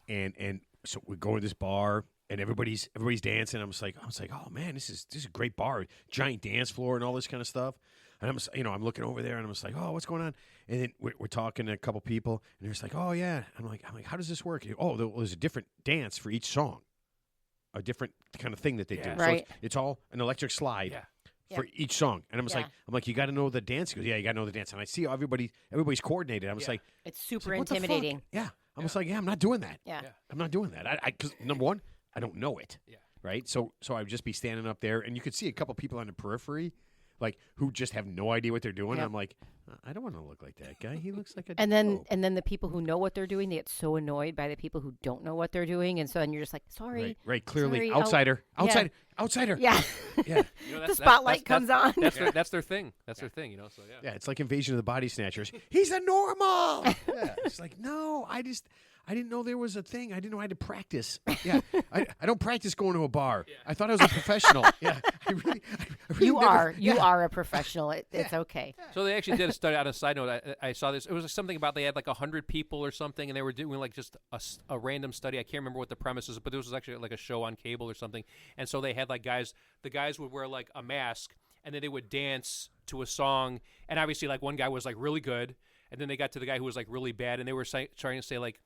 and so we go to this bar. And everybody's dancing. I was like, oh man, this is a great bar, giant dance floor, and all this kind of stuff. And I'm looking over there, and I'm just like, oh, what's going on? And then we're talking to a couple people, and they're just like, oh yeah. I'm like, how does this work? Oh, there's a different dance for each song, a different kind of thing that they do. Right. So it's all an electric slide for each song. And I'm like, you got to know the dance. He goes, yeah, you got to know the dance. And I see everybody's coordinated. I'm just like, it's super intimidating. Yeah. I'm just like, I'm not doing that. Yeah. I'm not doing that. Because number one, I don't know it. Yeah. Right. So I would just be standing up there, and you could see a couple people on the periphery like who just have no idea what they're doing. Yep. I'm like, I don't want to look like that guy. He looks like a And then dope. and then the people who know what they're doing, they get so annoyed by the people who don't know what they're doing, and so then you're just like, sorry. Right, clearly sorry, outsider, yeah. outsider. Yeah. Yeah. The spotlight comes on. That's their thing. That's their thing. So Yeah, it's like Invasion of the Body Snatchers. He's a normal. Yeah, it's like, no, I didn't know there was a thing. I didn't know I had to practice. Yeah, I don't practice going to a bar. I thought I was a professional. Yeah, I really You never- you are a professional. It's okay. So they actually did a study. On a side note, I saw this. It was something about they had like 100 people or something, and they were doing like just a random study. I can't remember what the premise is, but this was actually like a show on cable or something. And so they had like guys. The guys would wear like a mask, and then they would dance to a song. And obviously, like one guy was like really good, and then they got to the guy who was like really bad, and they were trying to say like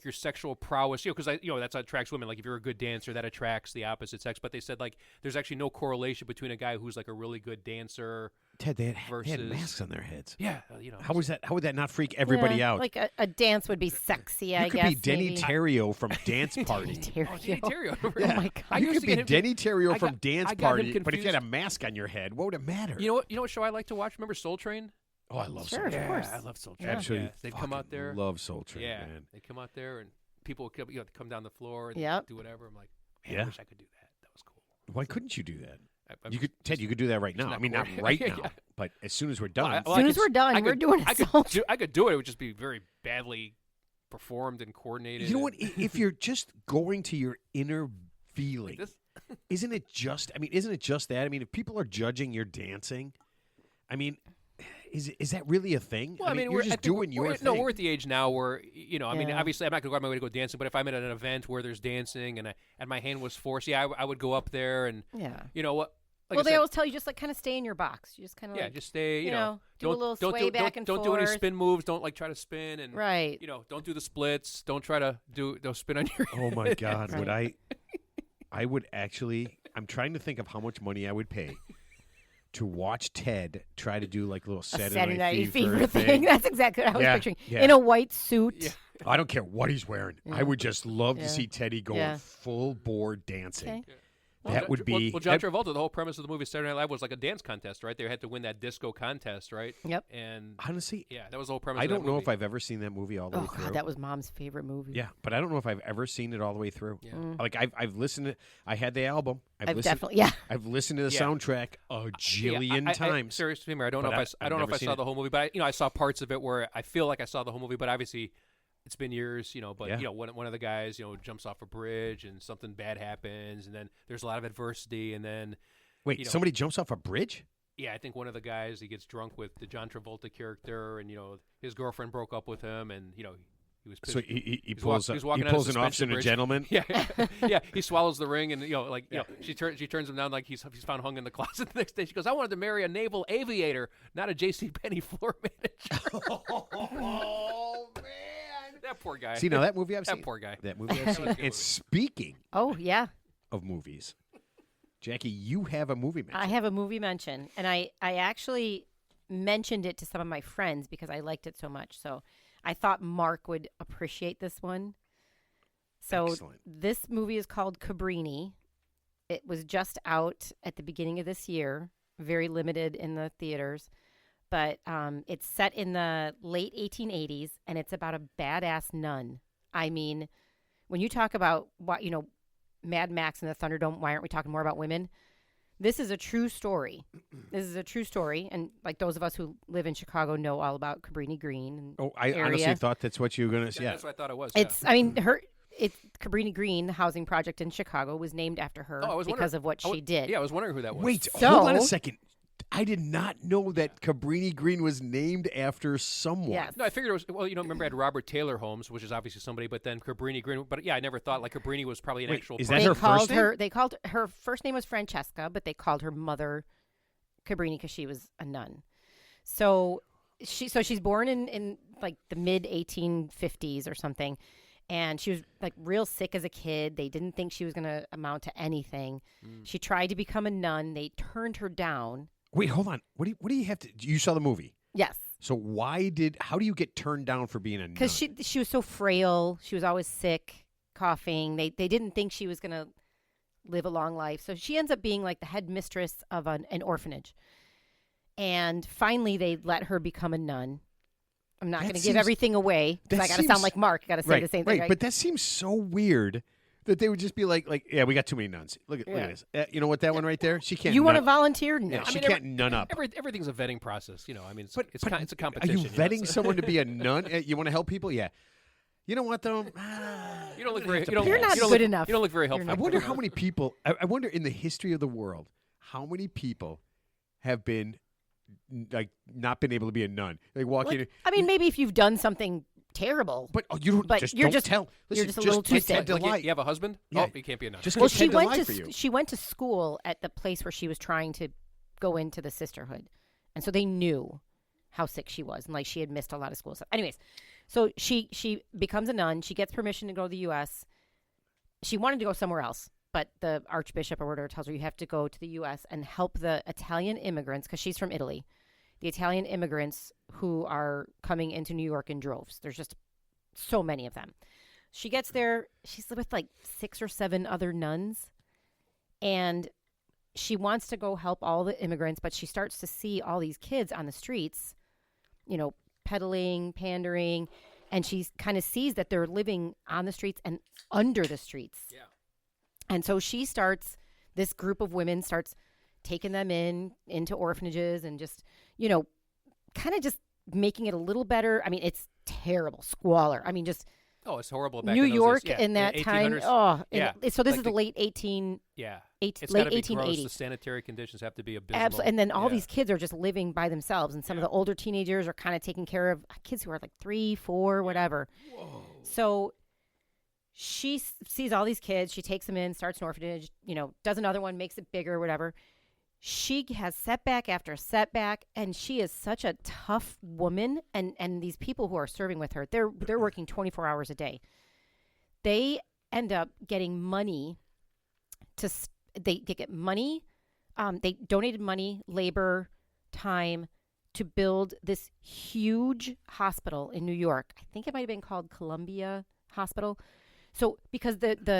your sexual prowess, because that's what attracts women. Like if you're a good dancer, that attracts the opposite sex. But they said like there's actually no correlation between a guy who's like a really good dancer. Ted, they had versus- masks on their heads. Yeah, How was that? How would that not freak everybody Yeah, out? Like a dance would be sexy, I you could guess. be Denny maybe. Terrio from Dance Party. Terrio. Oh, Danny Terrio. Oh my God. I You used could to be get him- Denny Terrio I from got- Dance I got him Party, but if you had a confused. mask on your head, what would it matter? You know what show I like to watch? Remember Soul Train? Oh, I love Sure, Soul of Train. course. I love Soul Train. Yeah. Absolutely, Yeah, they'd come out fucking there. Love Soul Train, Yeah, man. they come out there and people would come, come down the floor and Yep. do whatever. I'm like, man, Yeah. I wish I could do that. That was cool. Why couldn't you do that? I'm You just- could, Ted. You could do that right now. not I mean, not cool. right Yeah. now, but as soon as we're Well, done. I- As well, soon I as could- we're done, I we're could- doing I could Soul do- I could do it. It would just be very badly performed and coordinated. You know what? and- If you're just going to your inner feeling, This- isn't it just? I mean, isn't it just that? I mean, if people are judging your dancing, I mean, is that really a thing? Well, I mean, you're I just think doing your we're, thing. No, we're at the age now where I mean, Yeah. obviously, I'm not going to go out of my way to go dancing, but if I'm at an event where there's dancing and my hand was forced, yeah, I would go up there and Yeah. you know what? Like Well, I they said, always tell you just like kind of stay in your box. You just kind of yeah, like, just stay. You know, do a little sway back and don't do any forth. spin moves. Don't like try to spin and right. don't do the splits. Don't try to don't spin on your. Oh my God! Would Right. I would actually. I'm trying to think of how much money I would pay to watch Ted try to do like a little A Saturday Night Fever thing. thing. That's exactly what I was Yeah, picturing. yeah. In a white suit. Yeah. I don't care what he's wearing. I Yeah. would just love Yeah. to see Teddy going Yeah. full bore dancing. Okay. That would be. Well, John Travolta. The whole premise of the movie Saturday Night Live was like a dance contest, right? They had to win that disco contest, right? Yep. And honestly, yeah, that was the whole premise. I of that don't know movie. if I've ever seen that movie all the Oh way through. God, that was Mom's favorite movie. Yeah, but I don't know if I've ever seen it all the way through. Yeah. Like I've listened to. I had the album. I've listened. definitely. Yeah. I've listened to the Yeah. soundtrack a jillion I, times. Seriously, I don't know But if I don't know I've if I never seen saw it. the whole movie, but I saw parts of it where I feel like I saw the whole movie. But obviously, it's been years, But Yeah. one of the guys, jumps off a bridge and something bad happens, and then there's a lot of adversity, and then Wait, somebody jumps off a bridge? yeah, I think one of the guys he gets drunk with the John Travolta character, and his girlfriend broke up with him, and he was pissed. So he He's walk- pulls he's he walking on a pulls an officer suspension and a bridge. gentleman. Yeah, yeah. He swallows the ring, and she turns him down like he's found hung in the closet the next day. She goes, "I wanted to marry a naval aviator, not a J.C. Penney floor manager." Oh man! That poor guy. See now that movie I've that seen. poor guy. That movie I've seen. That was a good And speaking Oh yeah. of movies, Jackie, you have a movie mention. I have a movie mention, and I actually mentioned it to some of my friends because I liked it so much. So I thought Mark would appreciate this one. So Excellent. this movie is called Cabrini. It was just out at the beginning of this year, very limited in the theaters, but it's set in the late 1880s, and it's about a badass nun. I mean, when you talk about what Mad Max and the Thunderdome, why aren't we talking more about women? This is a true story. This is a true story, and like those of us who live in Chicago know all about Cabrini Green. And Oh, I area. honestly thought that's what you were going to say. Yeah, Yeah. that's what I thought it was. It's, I mean, it's Cabrini Green, the housing project in Chicago, was named after her Oh, I was because wondering- of what I she did. Yeah, I was wondering who that was. Wait, So- hold on a second. I did not know that Cabrini Green was named after someone. Yes. No, I figured it was. Well, remember I had Robert Taylor Holmes, which is obviously somebody, but then Cabrini Green. But yeah, I never thought like Cabrini was probably an Wait, actual. is person. that her called first name? her. They called her first name was Francesca, but they called her mother Cabrini because she was a nun. So she's born in like the mid 1850s or something, and she was like real sick as a kid. They didn't think she was going to amount to anything. She tried to become a nun. They turned her down. Wait, hold on. What do you have to? You saw the movie, Yes. so how do you get turned down for being a nun? Because she was so frail. She was always sick, coughing. They didn't think she was going to live a long life. So she ends up being like the headmistress of an orphanage. And finally, they let her become a nun. I'm not going to give everything away because I got to sound like Mark. I got to say the same thing. Right, but that seems so weird that they would just be like, yeah, we got too many nuns. Look at this. You know what? That one right there, she can't. You want to volunteer? No, yeah, she can't nun up. Everything's a vetting process. I mean, it's a competition. Are you vetting someone to be a nun? You want to help people? Yeah. You know what though? You don't look very. You're not good enough. You don't look very helpful. I wonder how many people. I wonder in the history of the world, how many people have been like not been able to be a nun. They walk in. I mean, maybe if you've done something terrible, but you don't. But you're don't tell. Listen, you're just a little too sick. You have a husband? Yeah. Oh, you can't be a nun. Well, she went to school at the place where she was trying to go into the sisterhood, and so they knew how sick she was, and like she had missed a lot of school stuff. Anyways, so she becomes a nun. She gets permission to go to the U.S. She wanted to go somewhere else, but the archbishop or whatever tells her you have to go to the U.S. and help the Italian immigrants because she's from Italy. The Italian immigrants who are coming into New York in droves. There's just so many of them. She gets there. She's with like 6 or 7 other nuns, and she wants to go help all the immigrants, but she starts to see all these kids on the streets, peddling, pandering, and she kind of sees that they're living on the streets and under the streets. Yeah. And so this group of women starts taking them into orphanages and just, kind of just making it a little better. I mean, it's terrible. Squalor. I mean, just... Oh, it's horrible back New in those York days. Yeah. in that time. Oh, yeah. So this is the late 18... Yeah. It's late gotta be 1880s. gross. The sanitary conditions have to be abysmal. Absolutely. And then all these kids are just living by themselves. And some of the older teenagers are kind of taking care of kids who are like 3, 4, whatever. Whoa. So she sees all these kids. She takes them in, starts an orphanage, does another one, makes it bigger, whatever. She has setback after setback, and she is such a tough woman. And these people who are serving with her, they're working 24 hours a day. They end up getting money they get money. They donated money, labor, time to build this huge hospital in New York. I think it might have been called Columbia Hospital. So because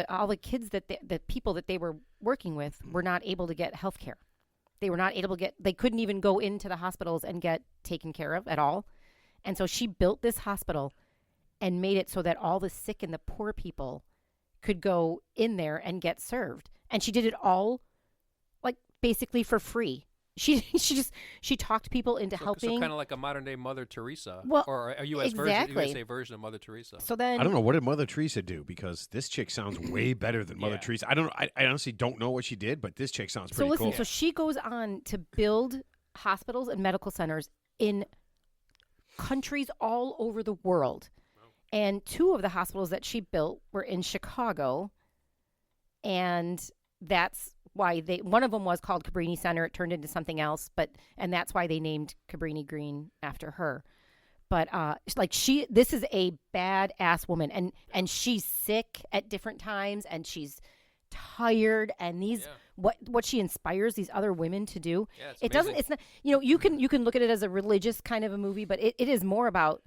all the kids the people that they were working with were not able to get health care. They were not able to they couldn't even go into the hospitals and get taken care of at all. And so she built this hospital and made it so that all the sick and the poor people could go in there and get served. And she did it all like basically for free. She talked people into helping. So kind of like a modern day Mother Teresa, well, or a USA version of Mother Teresa. So then I don't know, what did Mother Teresa do, because this chick sounds way better than Mother Teresa. I don't know. I honestly don't know what she did, but this chick sounds pretty cool. So she goes on to build hospitals and medical centers in countries all over the world. Wow. And 2 of the hospitals that she built were in Chicago, and that's why one of them was called Cabrini Center. It turned into something else, and that's why they named Cabrini Green after her. But this is a badass woman, and she's sick at different times, and she's tired, and what she inspires these other women to do. Yeah, it doesn't. It's not. You can look at it as a religious kind of a movie, but it is more about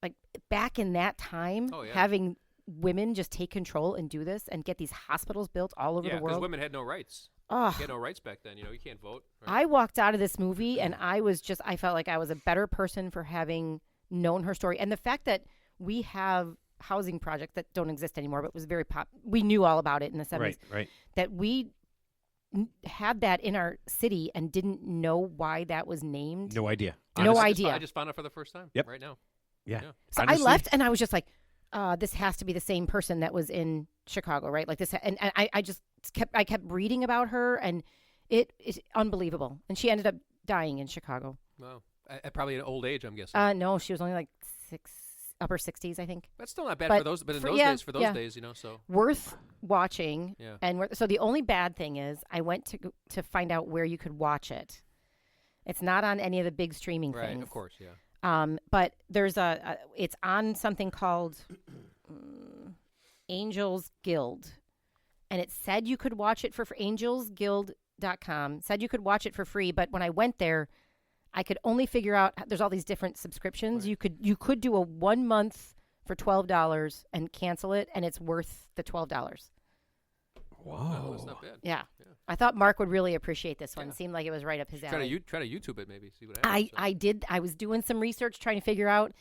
like back in that time having women just take control and do this and get these hospitals built all over the world. Because women had no rights. Oh. They had no rights back then. You can't vote. Right? I walked out of this movie and I felt like I was a better person for having known her story. And the fact that we have housing projects that don't exist anymore, but was very we knew all about it in the 70s. Right. That we had that in our city and didn't know why that was named. No idea. No idea. I just found out for the first time right now. Yeah. So honestly, I left and I was just like, this has to be the same person that was in Chicago, right? Like this, and I just kept reading about her, and it is unbelievable. And she ended up dying in Chicago. Wow, at probably an old age, I'm guessing. No, she was only like upper 60s, I think. That's still not bad for those, but in those days, so worth watching. Yeah. And so the only bad thing is, I went to find out where you could watch it. It's not on any of the big streaming things. Right, of course, yeah. But there's it's on something called Angels Guild, and it said you could watch it for angelsguild.com. Said you could watch it for free, but when I went there, I could only figure out there's all these different subscriptions. Right. You could do a 1 month for $12 and cancel it, and it's worth the $12. Whoa. Oh, that's not bad. Yeah. I thought Mark would really appreciate this one. Yeah. Seemed like it was right up his alley. Try to YouTube it maybe. See what happens. I did. I was doing some research trying to figure out.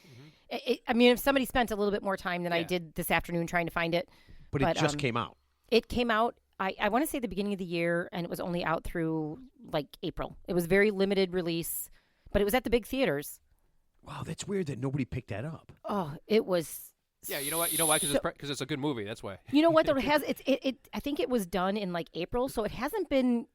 I mean, if somebody spent a little bit more time than I did this afternoon trying to find it. But it just came out. It came out, I want to say the beginning of the year, and it was only out through like April. It was very limited release, but it was at the big theaters. Wow, that's weird that nobody picked that up. Oh, it was. Yeah, you know what? Because it's a good movie. That's why. You know what? Though it has it. I think it was done in like April, so it hasn't been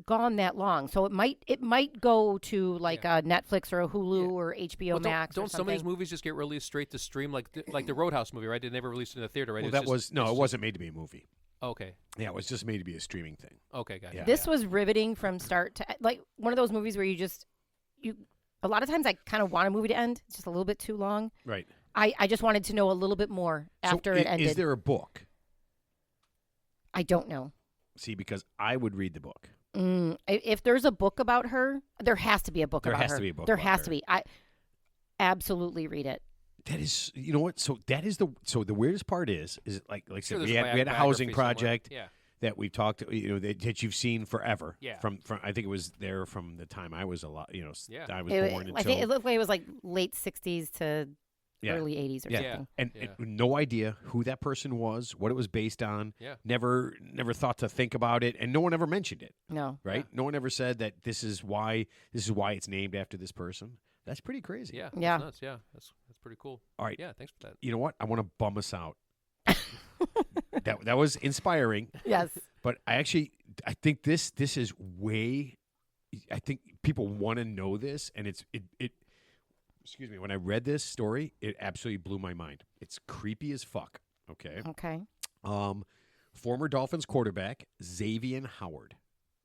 gone that long. So it might go to like a Netflix or a Hulu or HBO Max. Don't some of these movies just get released straight to stream, like the Roadhouse movie, right? They never released it in the theater, right? Well, it wasn't made to be a movie. Okay. Yeah, it was just made to be a streaming thing. Okay, got it. Yeah. This was riveting from start to like one of those movies where you a lot of times I kind of want a movie to end. It's just a little bit too long. Right. I just wanted to know a little bit more after it ended. Is there a book? I don't know. See, because I would read the book. If there's a book about her, there has to be a book about her. There has to be a book There about has her. to be. I absolutely read it. That is, you know what? So that is the weirdest part is like I said, Sure, we there's had a housing biography project somewhere. that we've talked, that you've seen forever. Yeah. From I think it was there from the time I was alive. Yeah. I was born until. I think it looked like it was like late 60s to Yeah. early 80s or Yeah. something. And no idea who that person was, what it was based on. Yeah. Never thought to think about it, and no one ever mentioned it. No. Right? No one ever said that this is why it's named after this person. That's pretty crazy. Yeah. Yeah. That's nuts. Yeah. That's pretty cool. All right. Yeah. Thanks for that. You know what? I want to bum us out. that was inspiring. Yes. But I think this is way. I think people want to know this, and it. Excuse me. When I read this story, it absolutely blew my mind. It's creepy as fuck. Okay. Okay. Former Dolphins quarterback Xavier Howard.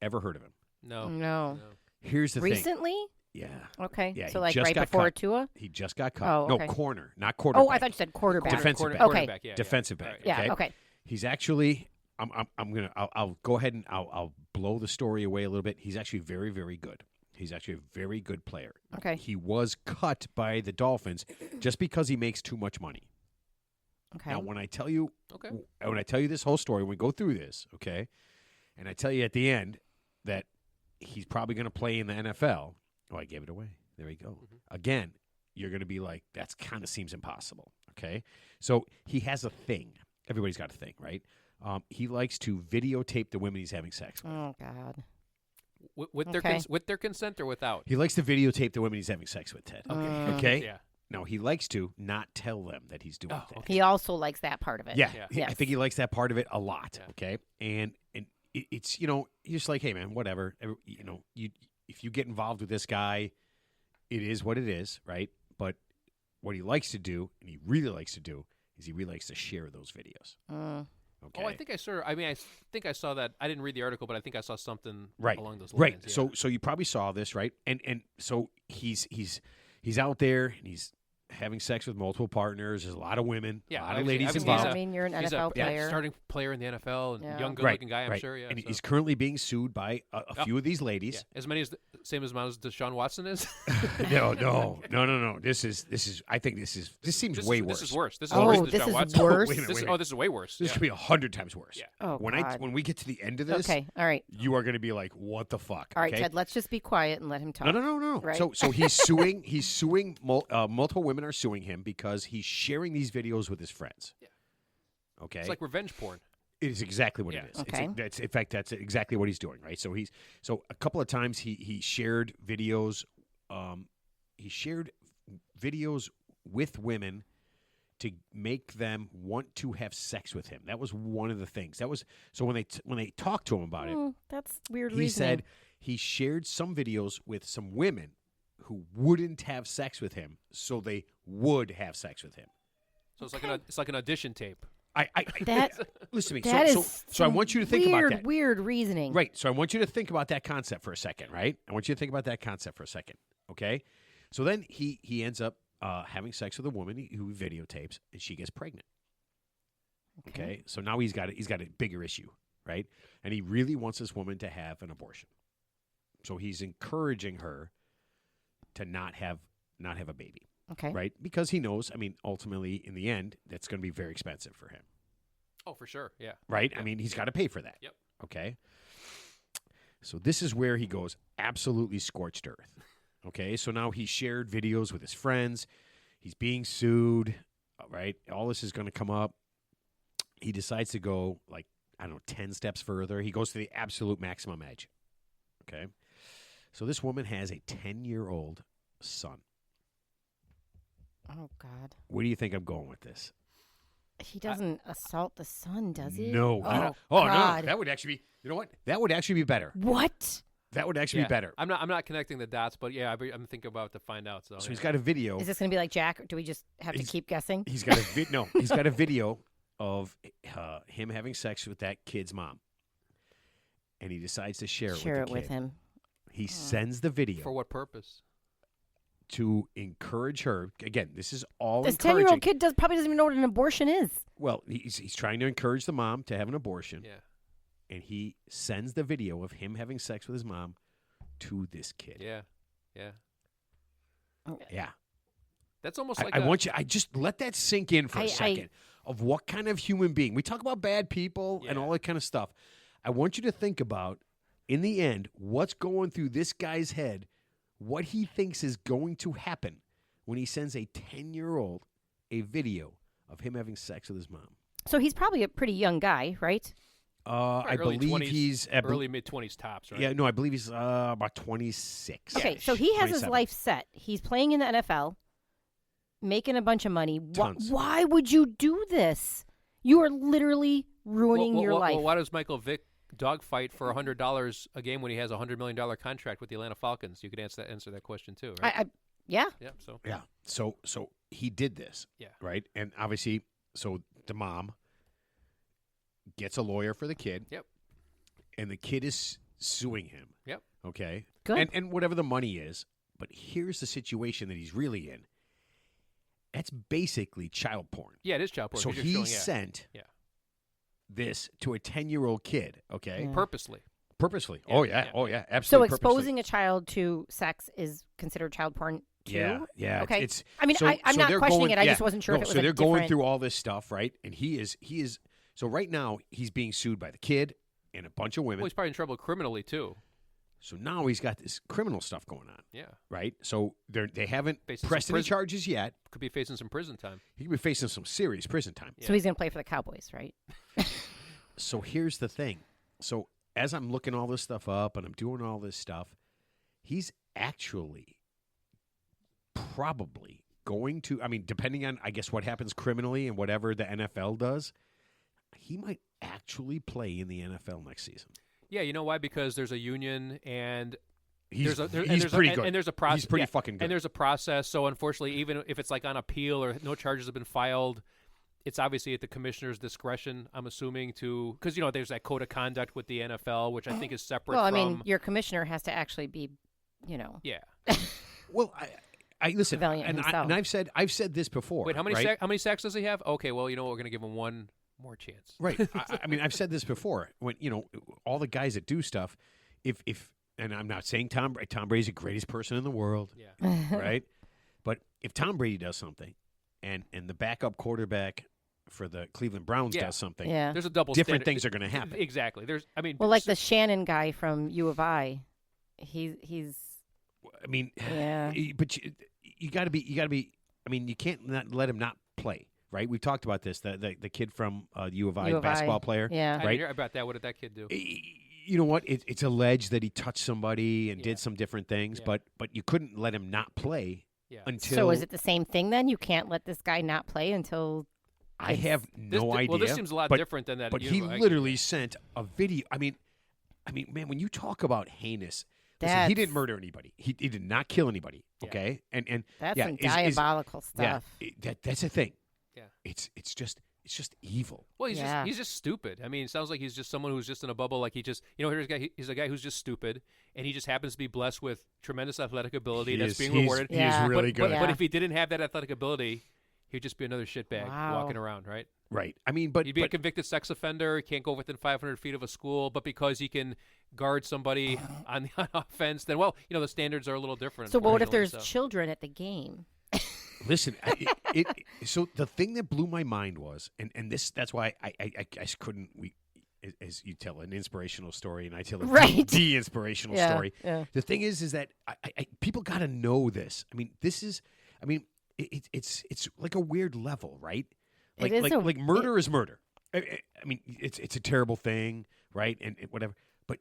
Ever heard of him? No. Here's the thing. Recently? Yeah. Okay. Yeah, So he like just right got before cut. Tua? He just got cut. Oh, okay. No, corner, not quarterback. Oh, I thought you said quarterback. Defensive back. Okay. Quarterback, yeah, Defensive yeah. back. All right. Yeah. Okay. Okay. He's actually. I'll go ahead and I'll blow the story away a little bit. He's actually very, very good. He's actually a very good player. Okay. He was cut by the Dolphins just because he makes too much money. Okay. Now, when I tell you, Okay. when I tell you this whole story, when we go through this, okay, and I tell you at the end that he's probably going to play in the NFL. Oh, I gave it away. There we go. Mm-hmm. Again, you're going to be like, that kind of seems impossible. Okay, so he has a thing. Everybody's got a thing, right? He likes to videotape the women he's having sex with. Oh God. With their consent or without? He likes to videotape the women he's having sex with, Ted. Okay. Yeah. No, he likes to not tell them that he's doing that. okay. He also likes that part of it. Yeah, Yeah. I think he likes that part of it a lot. Yeah. Okay, and it's you're just like, hey man, whatever. If you get involved with this guy, it is what it is, right? But what he likes to do, and he really likes to do, is he really likes to share those videos. Okay. Oh, I think I think I saw that. I didn't read the article, but I think I saw something right along those right. lines. Yeah. So you probably saw this, right? And so he's out there and he's having sex with multiple partners. There's a lot of women, Yeah, a lot of obviously- ladies obviously involved. I mean, you're an He's NFL a player. starting player in the NFL and Yeah. young, Right, good-looking guy. I'm right. sure. Yeah. And so- he's currently being sued by a few of these ladies. yeah. As many as same as Deshaun Watson is. No. This is. I think this seems way worse. This is worse. This is Oh, worse than this Deshaun is Watson. worse? Wait a minute, This, wait a oh, minute. this is way worse. This yeah. could be 100 times worse. Yeah. Oh, God. When we get to the end of this, Okay. All right. you are going to be like, what the fuck? All right, okay? Ted. Let's just be quiet and let him talk. No. Right? So he's suing. He's suing. Multiple women are suing him because he's sharing these videos with his friends. Yeah. Okay. It's like revenge porn. It is exactly what Yeah. it is. Okay. In fact, that's exactly what he's doing, right? So a couple of times he shared videos. He shared videos with women to make them want to have sex with him. That was one of the things. That was so when they talked to him about it, That's weird he reasoning. said he shared some videos with some women who wouldn't have sex with him, so they would have sex with him. So it's like an audition tape. That listen to me. that So is I want you to think weird, about that. weird reasoning. Right. So I want you to think about that concept for a second, right? I want you to think about that concept for a second, okay? So then he ends up having sex with a woman who videotapes, and she gets pregnant. Okay. So now he's got a bigger issue, right? And he really wants this woman to have an abortion. So he's encouraging her to not have a baby, Okay. right? Because he knows, I mean, ultimately in the end, that's going to be very expensive for him. Oh, for sure. Yeah. Right? Yep. I mean, he's got to pay for that. Yep. Okay. So this is where he goes absolutely scorched earth. Okay. So now he shared videos with his friends. He's being sued. Right. All this is going to come up. He decides to go 10 steps further. He goes to the absolute maximum edge. Okay. So this woman has a 10-year-old son. Oh, God. Where do you think I'm going with this? He doesn't assault the son, does he? No. Oh, no. God. That would actually be, you know what? That would actually be better. What? That would actually be better. I'm not connecting the dots, but yeah, I'm thinking about to find out. So he's got a video. Is this going to be like Jack, or do we just have to keep guessing? He's got he's got a video of him having sex with that kid's mom. And he decides to share it with him. He sends the video. For what purpose? To encourage her. Again, this is all this encouraging. 10-year-old kid probably doesn't even know what an abortion is. Well, he's trying to encourage the mom to have an abortion. Yeah. And he sends the video of him having sex with his mom to this kid. Yeah. Yeah. Yeah. That's almost like I want you. I just let that sink in for a second. Of what kind of human being we talk about, bad people and all that kind of stuff. I want you to think about, in the end, what's going through this guy's head, what he thinks is going to happen when he sends a 10-year-old a video of him having sex with his mom. So he's probably a pretty young guy, right? I believe 20s, he's early mid-20s tops, right? Yeah, no, I believe he's about 26. Okay, so he has 27. his life set. He's playing in the NFL, making a bunch of money. Tons. Why would you do this? You are literally ruining your life. Well, why does Michael Vick dogfight for $100 a game when he has a $100 million contract with the Atlanta Falcons? You could answer that question too, right? Yeah. Yeah. So he did this. Yeah. Right, and obviously, so the mom gets a lawyer for the kid. Yep. And the kid is suing him. Yep. Okay. Good. And whatever the money is, but here's the situation that he's really in. That's basically child porn. Yeah, it is child porn. So he sent this to a 10-year-old kid. Okay. Yeah. Purposely. Purposely. Yeah, Oh yeah. So Absolutely. exposing a child to sex is considered child porn too? Yeah. Okay. It's I mean, I'm not questioning it. I just wasn't sure if it was so they're going different... through all this stuff, right? And he is. So right now he's being sued by the kid and a bunch of women. Well, he's probably in trouble criminally too. So now he's got this criminal stuff going on. Yeah. Right? So they haven't Facing pressed some any prison- charges yet. Could be facing some prison time. He could be facing some serious prison time. So he's going to play for the Cowboys, right? So here's the thing. So as I'm looking all this stuff up and I'm doing all this stuff, he's actually probably going to, I mean, depending on, I guess, what happens criminally and whatever the NFL does, he might actually play in the NFL next season. Yeah, you know why? Because there's a union and He's there's pretty good. And there's a process. He's pretty fucking good. And there's a process. So unfortunately, even if it's like on appeal or no charges have been filed, it's obviously at the commissioner's discretion, I'm assuming, to because there's that code of conduct with the NFL, which I think is separate. Well, I from, mean, your commissioner has to actually be, Yeah. Well, I listen, Valiant and himself. I've said this before. Wait, how many right? how many sacks does he have? Okay, well, we're going to give him one more chance. Right. I mean, I've said this before. When all the guys that do stuff, if and I'm not saying Tom Brady's the greatest person in the world, Yeah. right? But if Tom Brady does something, and the backup quarterback for the Cleveland Browns Yeah. does something, Yeah. There's a double different standard. things are going to happen. Exactly. Well, like the Shannon guy from U of I, he's. I mean, Yeah. but you got to be. I mean, you can't not let him not play, right? We've talked about this. The kid from U of I, U of I, basketball player, Yeah. I didn't right? hear about that. What did that kid do? You know what? It's alleged that he touched somebody and Yeah. did some different things, Yeah. but you couldn't let him not play Yeah. until. So is it the same thing then? You can't let this guy not play until. I have no idea. Well, this seems a lot but, different than that. But he literally sent a video. I mean, man, when you talk about heinous, listen, he didn't murder anybody. He did not kill anybody. Yeah. Okay, and That's yeah, some diabolical stuff. Yeah, that's the thing. Yeah. It's just evil. Well, he's Yeah. just stupid. I mean, it sounds like he's just someone who's just in a bubble. Like here's a guy. He's a guy who's just stupid, and he just happens to be blessed with tremendous athletic ability that's being rewarded. He is really good. Yeah. But if he didn't have that athletic ability, he'd just be another shitbag Wow. walking around, right? Right. I mean, but He'd be a convicted sex offender. He can't go within 500 feet of a school, but because he can guard somebody on offense, then the standards are a little different. So what if unfortunately, there's children at the game? Listen, so the thing that blew my mind was, and that's why I couldn't. As you tell an inspirational story, and I tell a de-inspirational story. Yeah. The thing is that people got to know this. I mean, it's like a weird level, right? Like murder is murder. I mean, it's a terrible thing, right? And whatever. But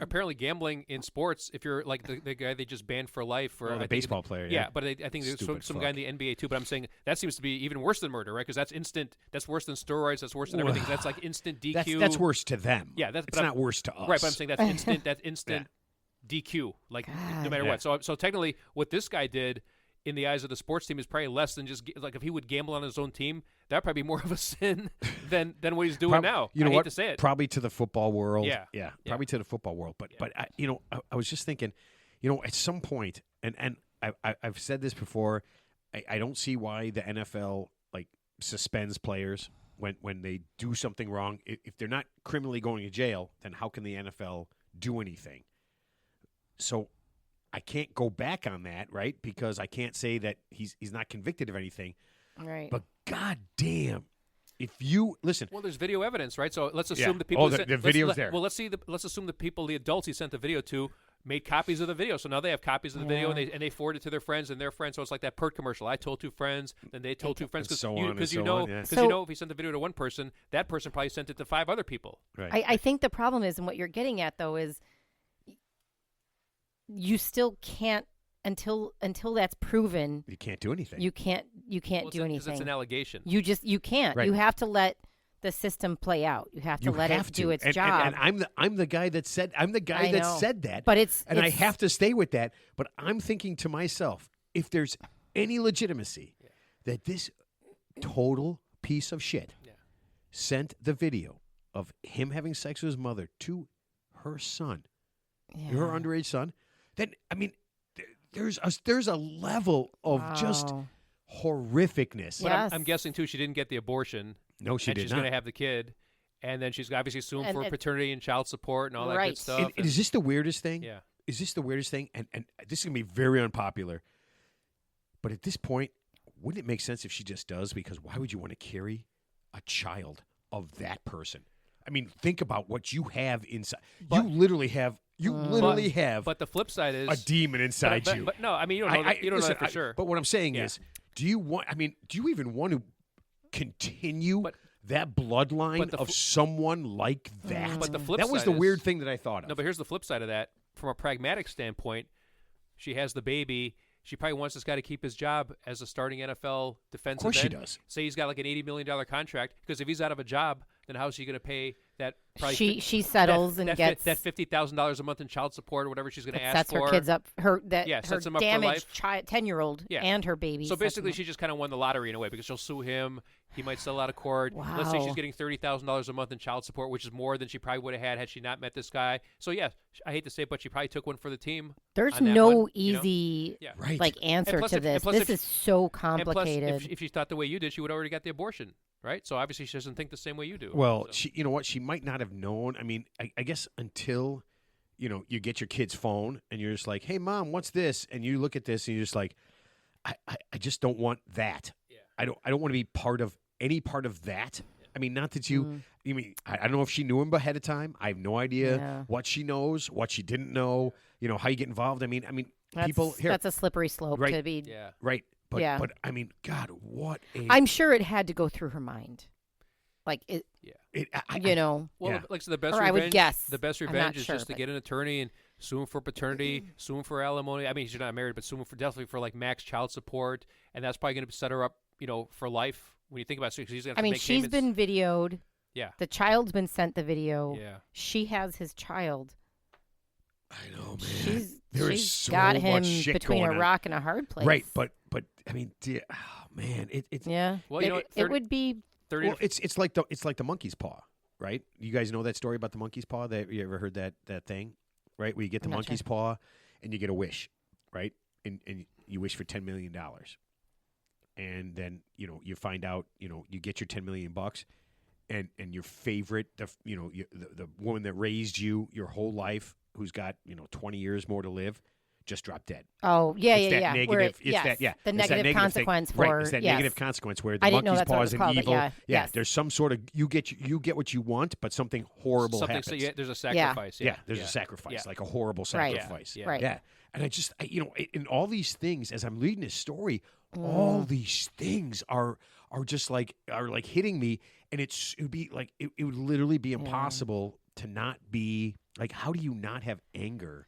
apparently gambling in sports, if you're like the guy they just banned for life, or the baseball player. Yeah, but I think there's some guy in the NBA too. But I'm saying that seems to be even worse than murder, right? Because that's instant. That's worse than steroids. That's worse than everything. That's like instant DQ. That's worse to them. Yeah, it's not worse to us. Right, but I'm saying that's instant. That's instant DQ. Like no matter what. So technically, what this guy did in the eyes of the sports team is probably less than just like if he would gamble on his own team, that'd probably be more of a sin than what he's doing now. You know I what? hate to say it. Probably to the football world. Yeah. Probably to the football world. But I was just thinking, at some point, and I've said this before, I don't see why the NFL like suspends players when they do something wrong. If they're not criminally going to jail, then how can the NFL do anything? So I can't go back on that, right? Because I can't say that he's not convicted of anything. Right. But God damn, if you listen. Well, there's video evidence, right? So let's assume the people. The video's there. Well, let's assume the people, the adults he sent the video to, made copies of the video. So now they have copies of the video, and they forward it to their friends and their friends. So it's like that Pert commercial. I told 2 friends, then they told 2 friends, because you know if he sent the video to one person, that person probably sent it to 5 other people. Right. I think the problem is, and what you're getting at though, is you still can't until that's proven. You can't do anything. You can't do anything. Because it's an allegation. You can't. Right. You have to let the system play out. You have to let it do its job. And I'm the guy that said that. But I have to stay with that. But I'm thinking to myself, if there's any legitimacy that this total piece of shit sent the video of him having sex with his mother to her son, her underage son, then I mean, there's a level of just horrificness. But I'm guessing too, she didn't get the abortion. No, she did not. She's not. going to have the kid, and then she's obviously suing for paternity and child support and all that good stuff. And is this the weirdest thing? Yeah. Is this the weirdest thing? And this is going to be very unpopular. But at this point, wouldn't it make sense if she just does? Because why would you want to carry a child of that person? I mean, think about what you have inside. You literally have. But the flip side is a demon inside you. But no, I mean, you don't know that for sure. But what I'm saying is, do you even want to continue that bloodline of someone like that? But the flip that was side the is, weird thing that I thought of. No, but here's the flip side of that. From a pragmatic standpoint, she has the baby. She probably wants this guy to keep his job as a starting NFL defensive end. Of course she does. Say he's got like an $80 million contract, because if he's out of a job, then how is she going to pay that? Probably she settles and gets that $50,000 a month in child support or whatever she's going to ask for. Sets her kids up. Her damaged 10-year-old and her baby. So basically, she just kind of won the lottery in a way, because she'll sue him. He might settle out of court. Wow. Let's say she's getting $30,000 a month in child support, which is more than she probably would have had she not met this guy. So yeah, I hate to say it, but she probably took one for the team. There's no easy answer to this. This is so complicated. And plus, if she thought the way you did, she would have already got the abortion, right? So obviously she doesn't think the same way you do. Well, you know what? She might not have known. I mean, I guess until you get your kid's phone and you're just like, "Hey, Mom, what's this?" And you look at this and you're just like, "I just don't want that. Yeah. I don't want to be any part of that." I mean, not that you. You mean I don't know if she him ahead of time. I have no idea what she knows, what she didn't know. How you get involved. I mean, people here. That's a slippery slope to be. Yeah. Right. But I mean, God, what a. I'm sure it had to go through her mind, like it. Yeah. Like so the best. Or revenge, I would guess the best revenge is just to get an attorney and sue him for paternity, sue him for alimony. I mean, she's not married, but sue him definitely for like max child support, and that's probably going to set her up, for life. When you think about it, she's going to make she's payments. Been videoed. Yeah. The child's been sent the video. Yeah. She has his child. I know, man. She's so got him much shit between going a rock and a hard place. Right, but I mean, man, it's yeah. Well, it would be. 30 well, it's like the monkey's paw, right? You guys know that story about the monkey's paw? You ever heard that thing, right? Where you get the monkey's paw and you get a wish, right? And you wish for $10 million. And then, you find out, you get your $10 million and your favorite, the woman that raised you your whole life, who's got, 20 years more to live, just dropped dead. Oh, yeah, It's yeah, that yeah. negative. Where It's yes, that. Yeah. the It's that negative thing. consequence for Right. It's that yes. negative consequence where the I didn't know monkey's that's what it paws was and called, but evil. yeah, yes. There's some sort of you get what you want, but something horrible Something. happens. So there's a sacrifice. Yeah, there's a sacrifice, Yeah. like a horrible Right. sacrifice. Yeah. Right. Yeah. And in all these things, as I'm reading this story, all these things are just like hitting me, and it would be like it would literally be impossible to not be like, how do you not have anger?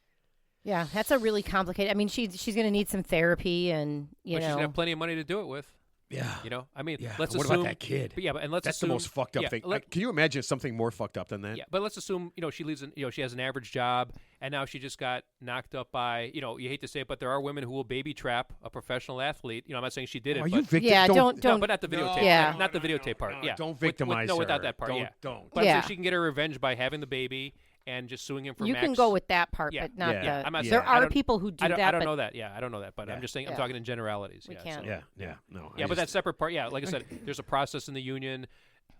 Yeah, that's a really complicated. I mean, she's going to need some therapy, and But she's gonna have plenty of money to do it with. Yeah. I mean, Yeah. let's What assume. about that kid? But yeah, but, and let's That's assume the most fucked up yeah, thing. let- Can you imagine something more fucked up than that? Yeah, but let's assume she leaves. She has an average job, and now she just got knocked up by. You hate to say it, but there are women who will baby trap a professional athlete. I'm not saying she did it. Are but you victim? Yeah, don't. No, but not the videotape. Yeah. Not the videotape part. Yeah, Don't victimize No, her. without that part. Don't, yeah, don't. But I'm Yeah. saying she can get her revenge by having the baby and just suing him for. You max. can go with that part, Yeah. but not Yeah. the. I'm not There saying- I are don't- people who do I don't, that. I don't but know that. Yeah, I don't know that, but Yeah. I'm just saying. I'm Yeah. talking in generalities. We yeah, can't. so- Yeah. No. Yeah, but that separate part. Yeah, like I said, there's a process in the union.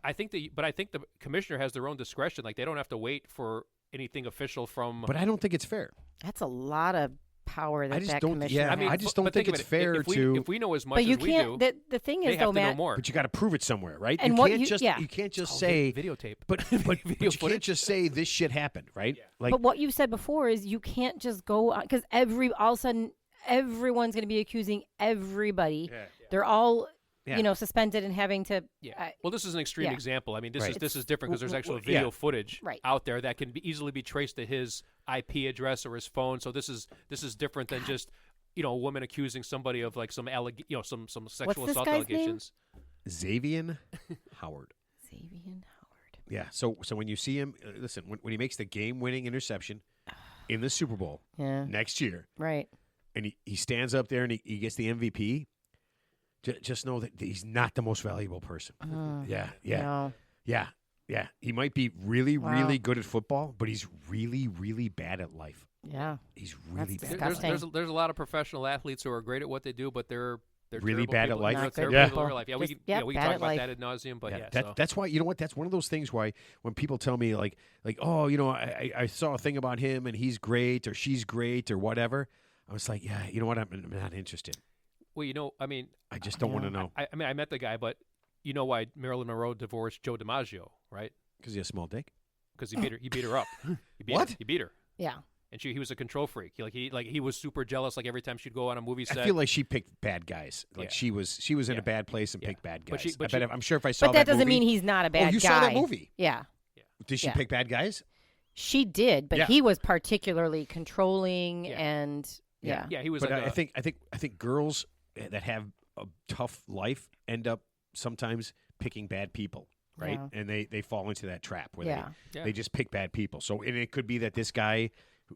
I think the commissioner has their own discretion. Like they don't have to wait for anything official from. But I don't think it's fair. That's a lot of power that just that don't- commissioner yeah, has. I just don't think of it's it. fair if we, to- If we know as much But you as we can't. do, The thing they is, have though, to know Matt. more. But you got to prove it somewhere, right? And you what can't you- just yeah. you can't just Oh, say videotape. but Video you can't footage. just say this shit happened, right? Like But what you said before is you can't just go on because all of a sudden everyone's going to be accusing everybody. Yeah. They're all Yeah. suspended and having to. Yeah. Well, this is an extreme yeah. example. I mean, this Right. is different because there's actual yeah. video footage Right. out there that can easily be traced to his IP address or his phone. So this is different than just a woman accusing somebody of like some some sexual this assault guy's name? allegations. Xavier Howard. Xavier Howard. Yeah. So when you see him, listen, when he makes the game-winning interception in the Super Bowl Yeah. next year, Right. and he stands up there and he gets the MVP, just know that he's not the most valuable person. Yeah. No. Yeah. He might be really, Wow. really good at football, but he's really, really bad at life. Yeah. He's really That's bad. disgusting. There's a lot of professional athletes who are great at what they do, but they're Really terrible bad at people. life? They're Not good terrible Yeah. people in real life. Yeah, we Just- can, we can bad talk at about life. that ad nauseum, but yeah. that, that's why, you know what? That's one of those things why when people tell me like oh, I saw a thing about him and he's great or she's great or whatever, I was like, yeah, you know what? I'm not interested. Well, I mean, I just don't want to know I mean, I met the guy, but you know why Marilyn Monroe divorced Joe DiMaggio, right? because he has a small dick. Because he beat her up. What? He beat her. Yeah. And he was a control freak. He was super jealous. Like every time she'd go on a movie set, I feel like she picked bad guys. Like Yeah. she was in Yeah. a bad place and Yeah. picked bad But guys. she- I'm sure if I saw But that doesn't movie, mean he's not a bad you guy. saw that movie. Yeah. Did she Yeah. pick bad guys? She did, but Yeah. he was particularly controlling Yeah. and yeah. yeah, he was. But like I think girls that have a tough life end up sometimes picking bad people, right? Yeah. And they fall into that trap where Yeah. Yeah. they just pick bad people. So and it could be that this guy,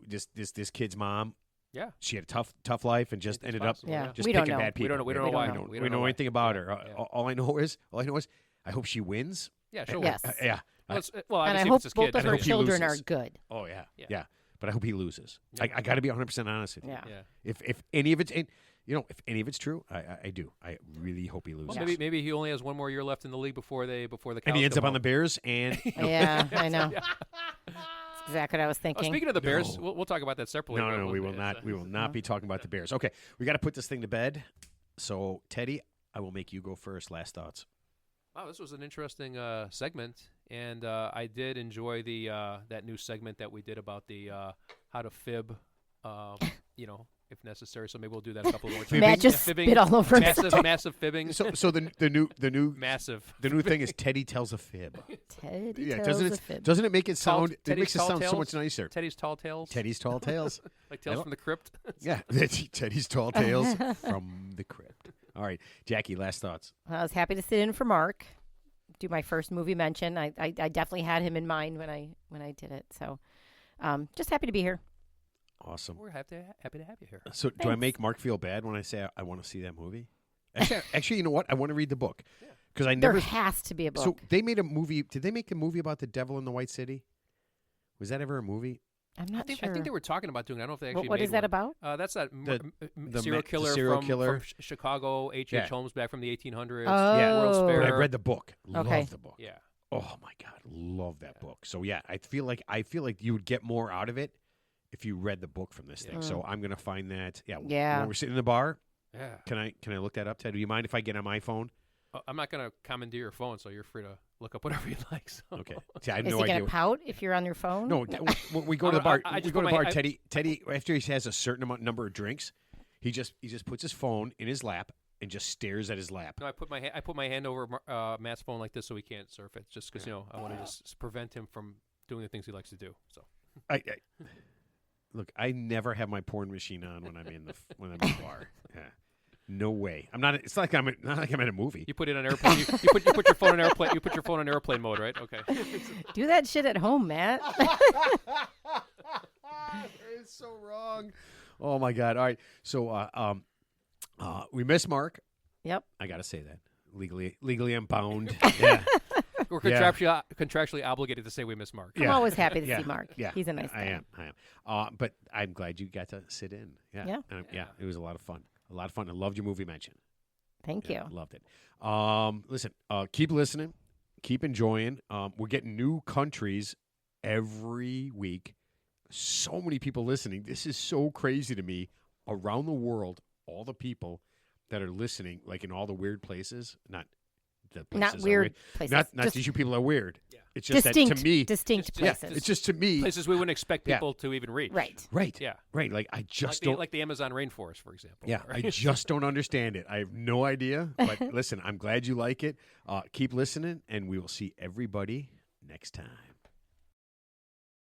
this kid's mom, Yeah. she had a tough life and just It's ended possible, Yeah. yeah. just We don't picking know. bad people. We don't know We why. don't know. We We don't don't know know why. anything about Yeah. her. Yeah. All I know is I hope she wins. Yeah, sure. Yes. Yeah. Well, And obviously I if hope it's his both kid, of I her hope he children are loses. good. Oh yeah. Yeah. Yeah. But I hope he loses. Yeah. I got to be 100% honest with you. Yeah. Yeah. If any of it's if any of it's true, I do. I really hope he loses. Well, maybe he only has one more year left in the league before the And cows he ends come up on the home. Bears, and Yeah, I know. That's exactly what I was Oh, thinking. speaking of the Bears, No. we'll talk about that separately. no, but we will not. We will not be talking about the Bears. Okay, we got to put this thing to bed. So, Teddy, I will make you go first. Last thoughts. Wow, this was an interesting segment, and I did enjoy the that new segment that we did about the how to fib, if necessary. So maybe we'll do that a couple more times. Matt just fibbing, spit all over massive fibbing, So the new massive. the new thing is Teddy tells a fib. Teddy Yeah, tells doesn't a it fib. doesn't it make it sound? It Teddy's makes it tall sound so tales? much nicer. Teddy's tall tales, Teddy's tall tales. like Tales from the Crypt. Yeah, Teddy's tall tales from the crypt. All right, Jackie. Last thoughts. I was happy to sit in for Mark. Do my first movie mention. I definitely had him in mind when I did it. So, just happy to be here. Awesome. We're happy to have you here. So, do I Thanks. make Mark feel bad when I say I want to see that movie? Actually, you know what? I want to read the book because I There never. has to be a book. So they made a movie. Did they make the movie about the devil in the White City? Was that ever a movie? I'm I not think sure. they were talking about doing it. I don't know if they actually What made is that one. about? That's that The serial killer, serial from, killer. from Chicago, H.H. Yeah. Holmes back from the 1800s. Oh. World's Fair. But I read the book. Okay. Love the book. Yeah. Oh my God, love that book. So yeah, I feel like you would get more out of it if you read the book from this thing. Mm. So I'm going to find that. Yeah. Yeah. When we're sitting in the bar, Yeah. can I look that up, Ted? Do you mind if I get on my phone? I'm not going to commandeer your phone, so you're free to look up whatever you'd like. So. Okay. See, I have Is no he idea. going to pout if you're on your phone? No, when we go to the bar. I We just go to put the bar. my- Teddy, after he has a certain number of drinks, he just puts his phone in his lap and just stares at his lap. No, I put my hand over Matt's phone like this so he can't surf it, just because I want to just prevent him from doing the things he likes to do. So Look, I never have my porn machine on when I'm in the bar. Yeah. No way. I'm not. It's like not like I'm in a movie. you put it on airplane. you put your phone on airplane. You put your phone on airplane mode, right? Okay. Do that shit at home, Matt. It's so wrong. Oh my God! All right. So we miss Mark. Yep. I gotta say that legally I'm bound. Yeah. We're contractually obligated to say we miss Mark. I'm always happy to Yeah. see Mark. Yeah. He's a nice guy. I am. But I'm glad you got to sit in. Yeah. Yeah. Yeah. It was a lot of fun. I loved your movie mention. Thank Yeah, you. loved it. Listen, keep listening, keep enjoying. We're getting new countries every week. So many people listening. This is so crazy to me. Around the world, all the people that are listening, like in all the weird places, not the places Not are weird places. Not Just these you people are weird. Yeah. It's just distinct, that to me, distinct Just- yeah, places. it's just to me, Places we wouldn't expect Yeah. people to even reach. Right. right, Yeah. right. Like I just like don't. like the Amazon rainforest, for example. Yeah, I right? just don't understand it. I have no idea. But listen, I'm glad you like it. Keep listening, and we will see everybody next time.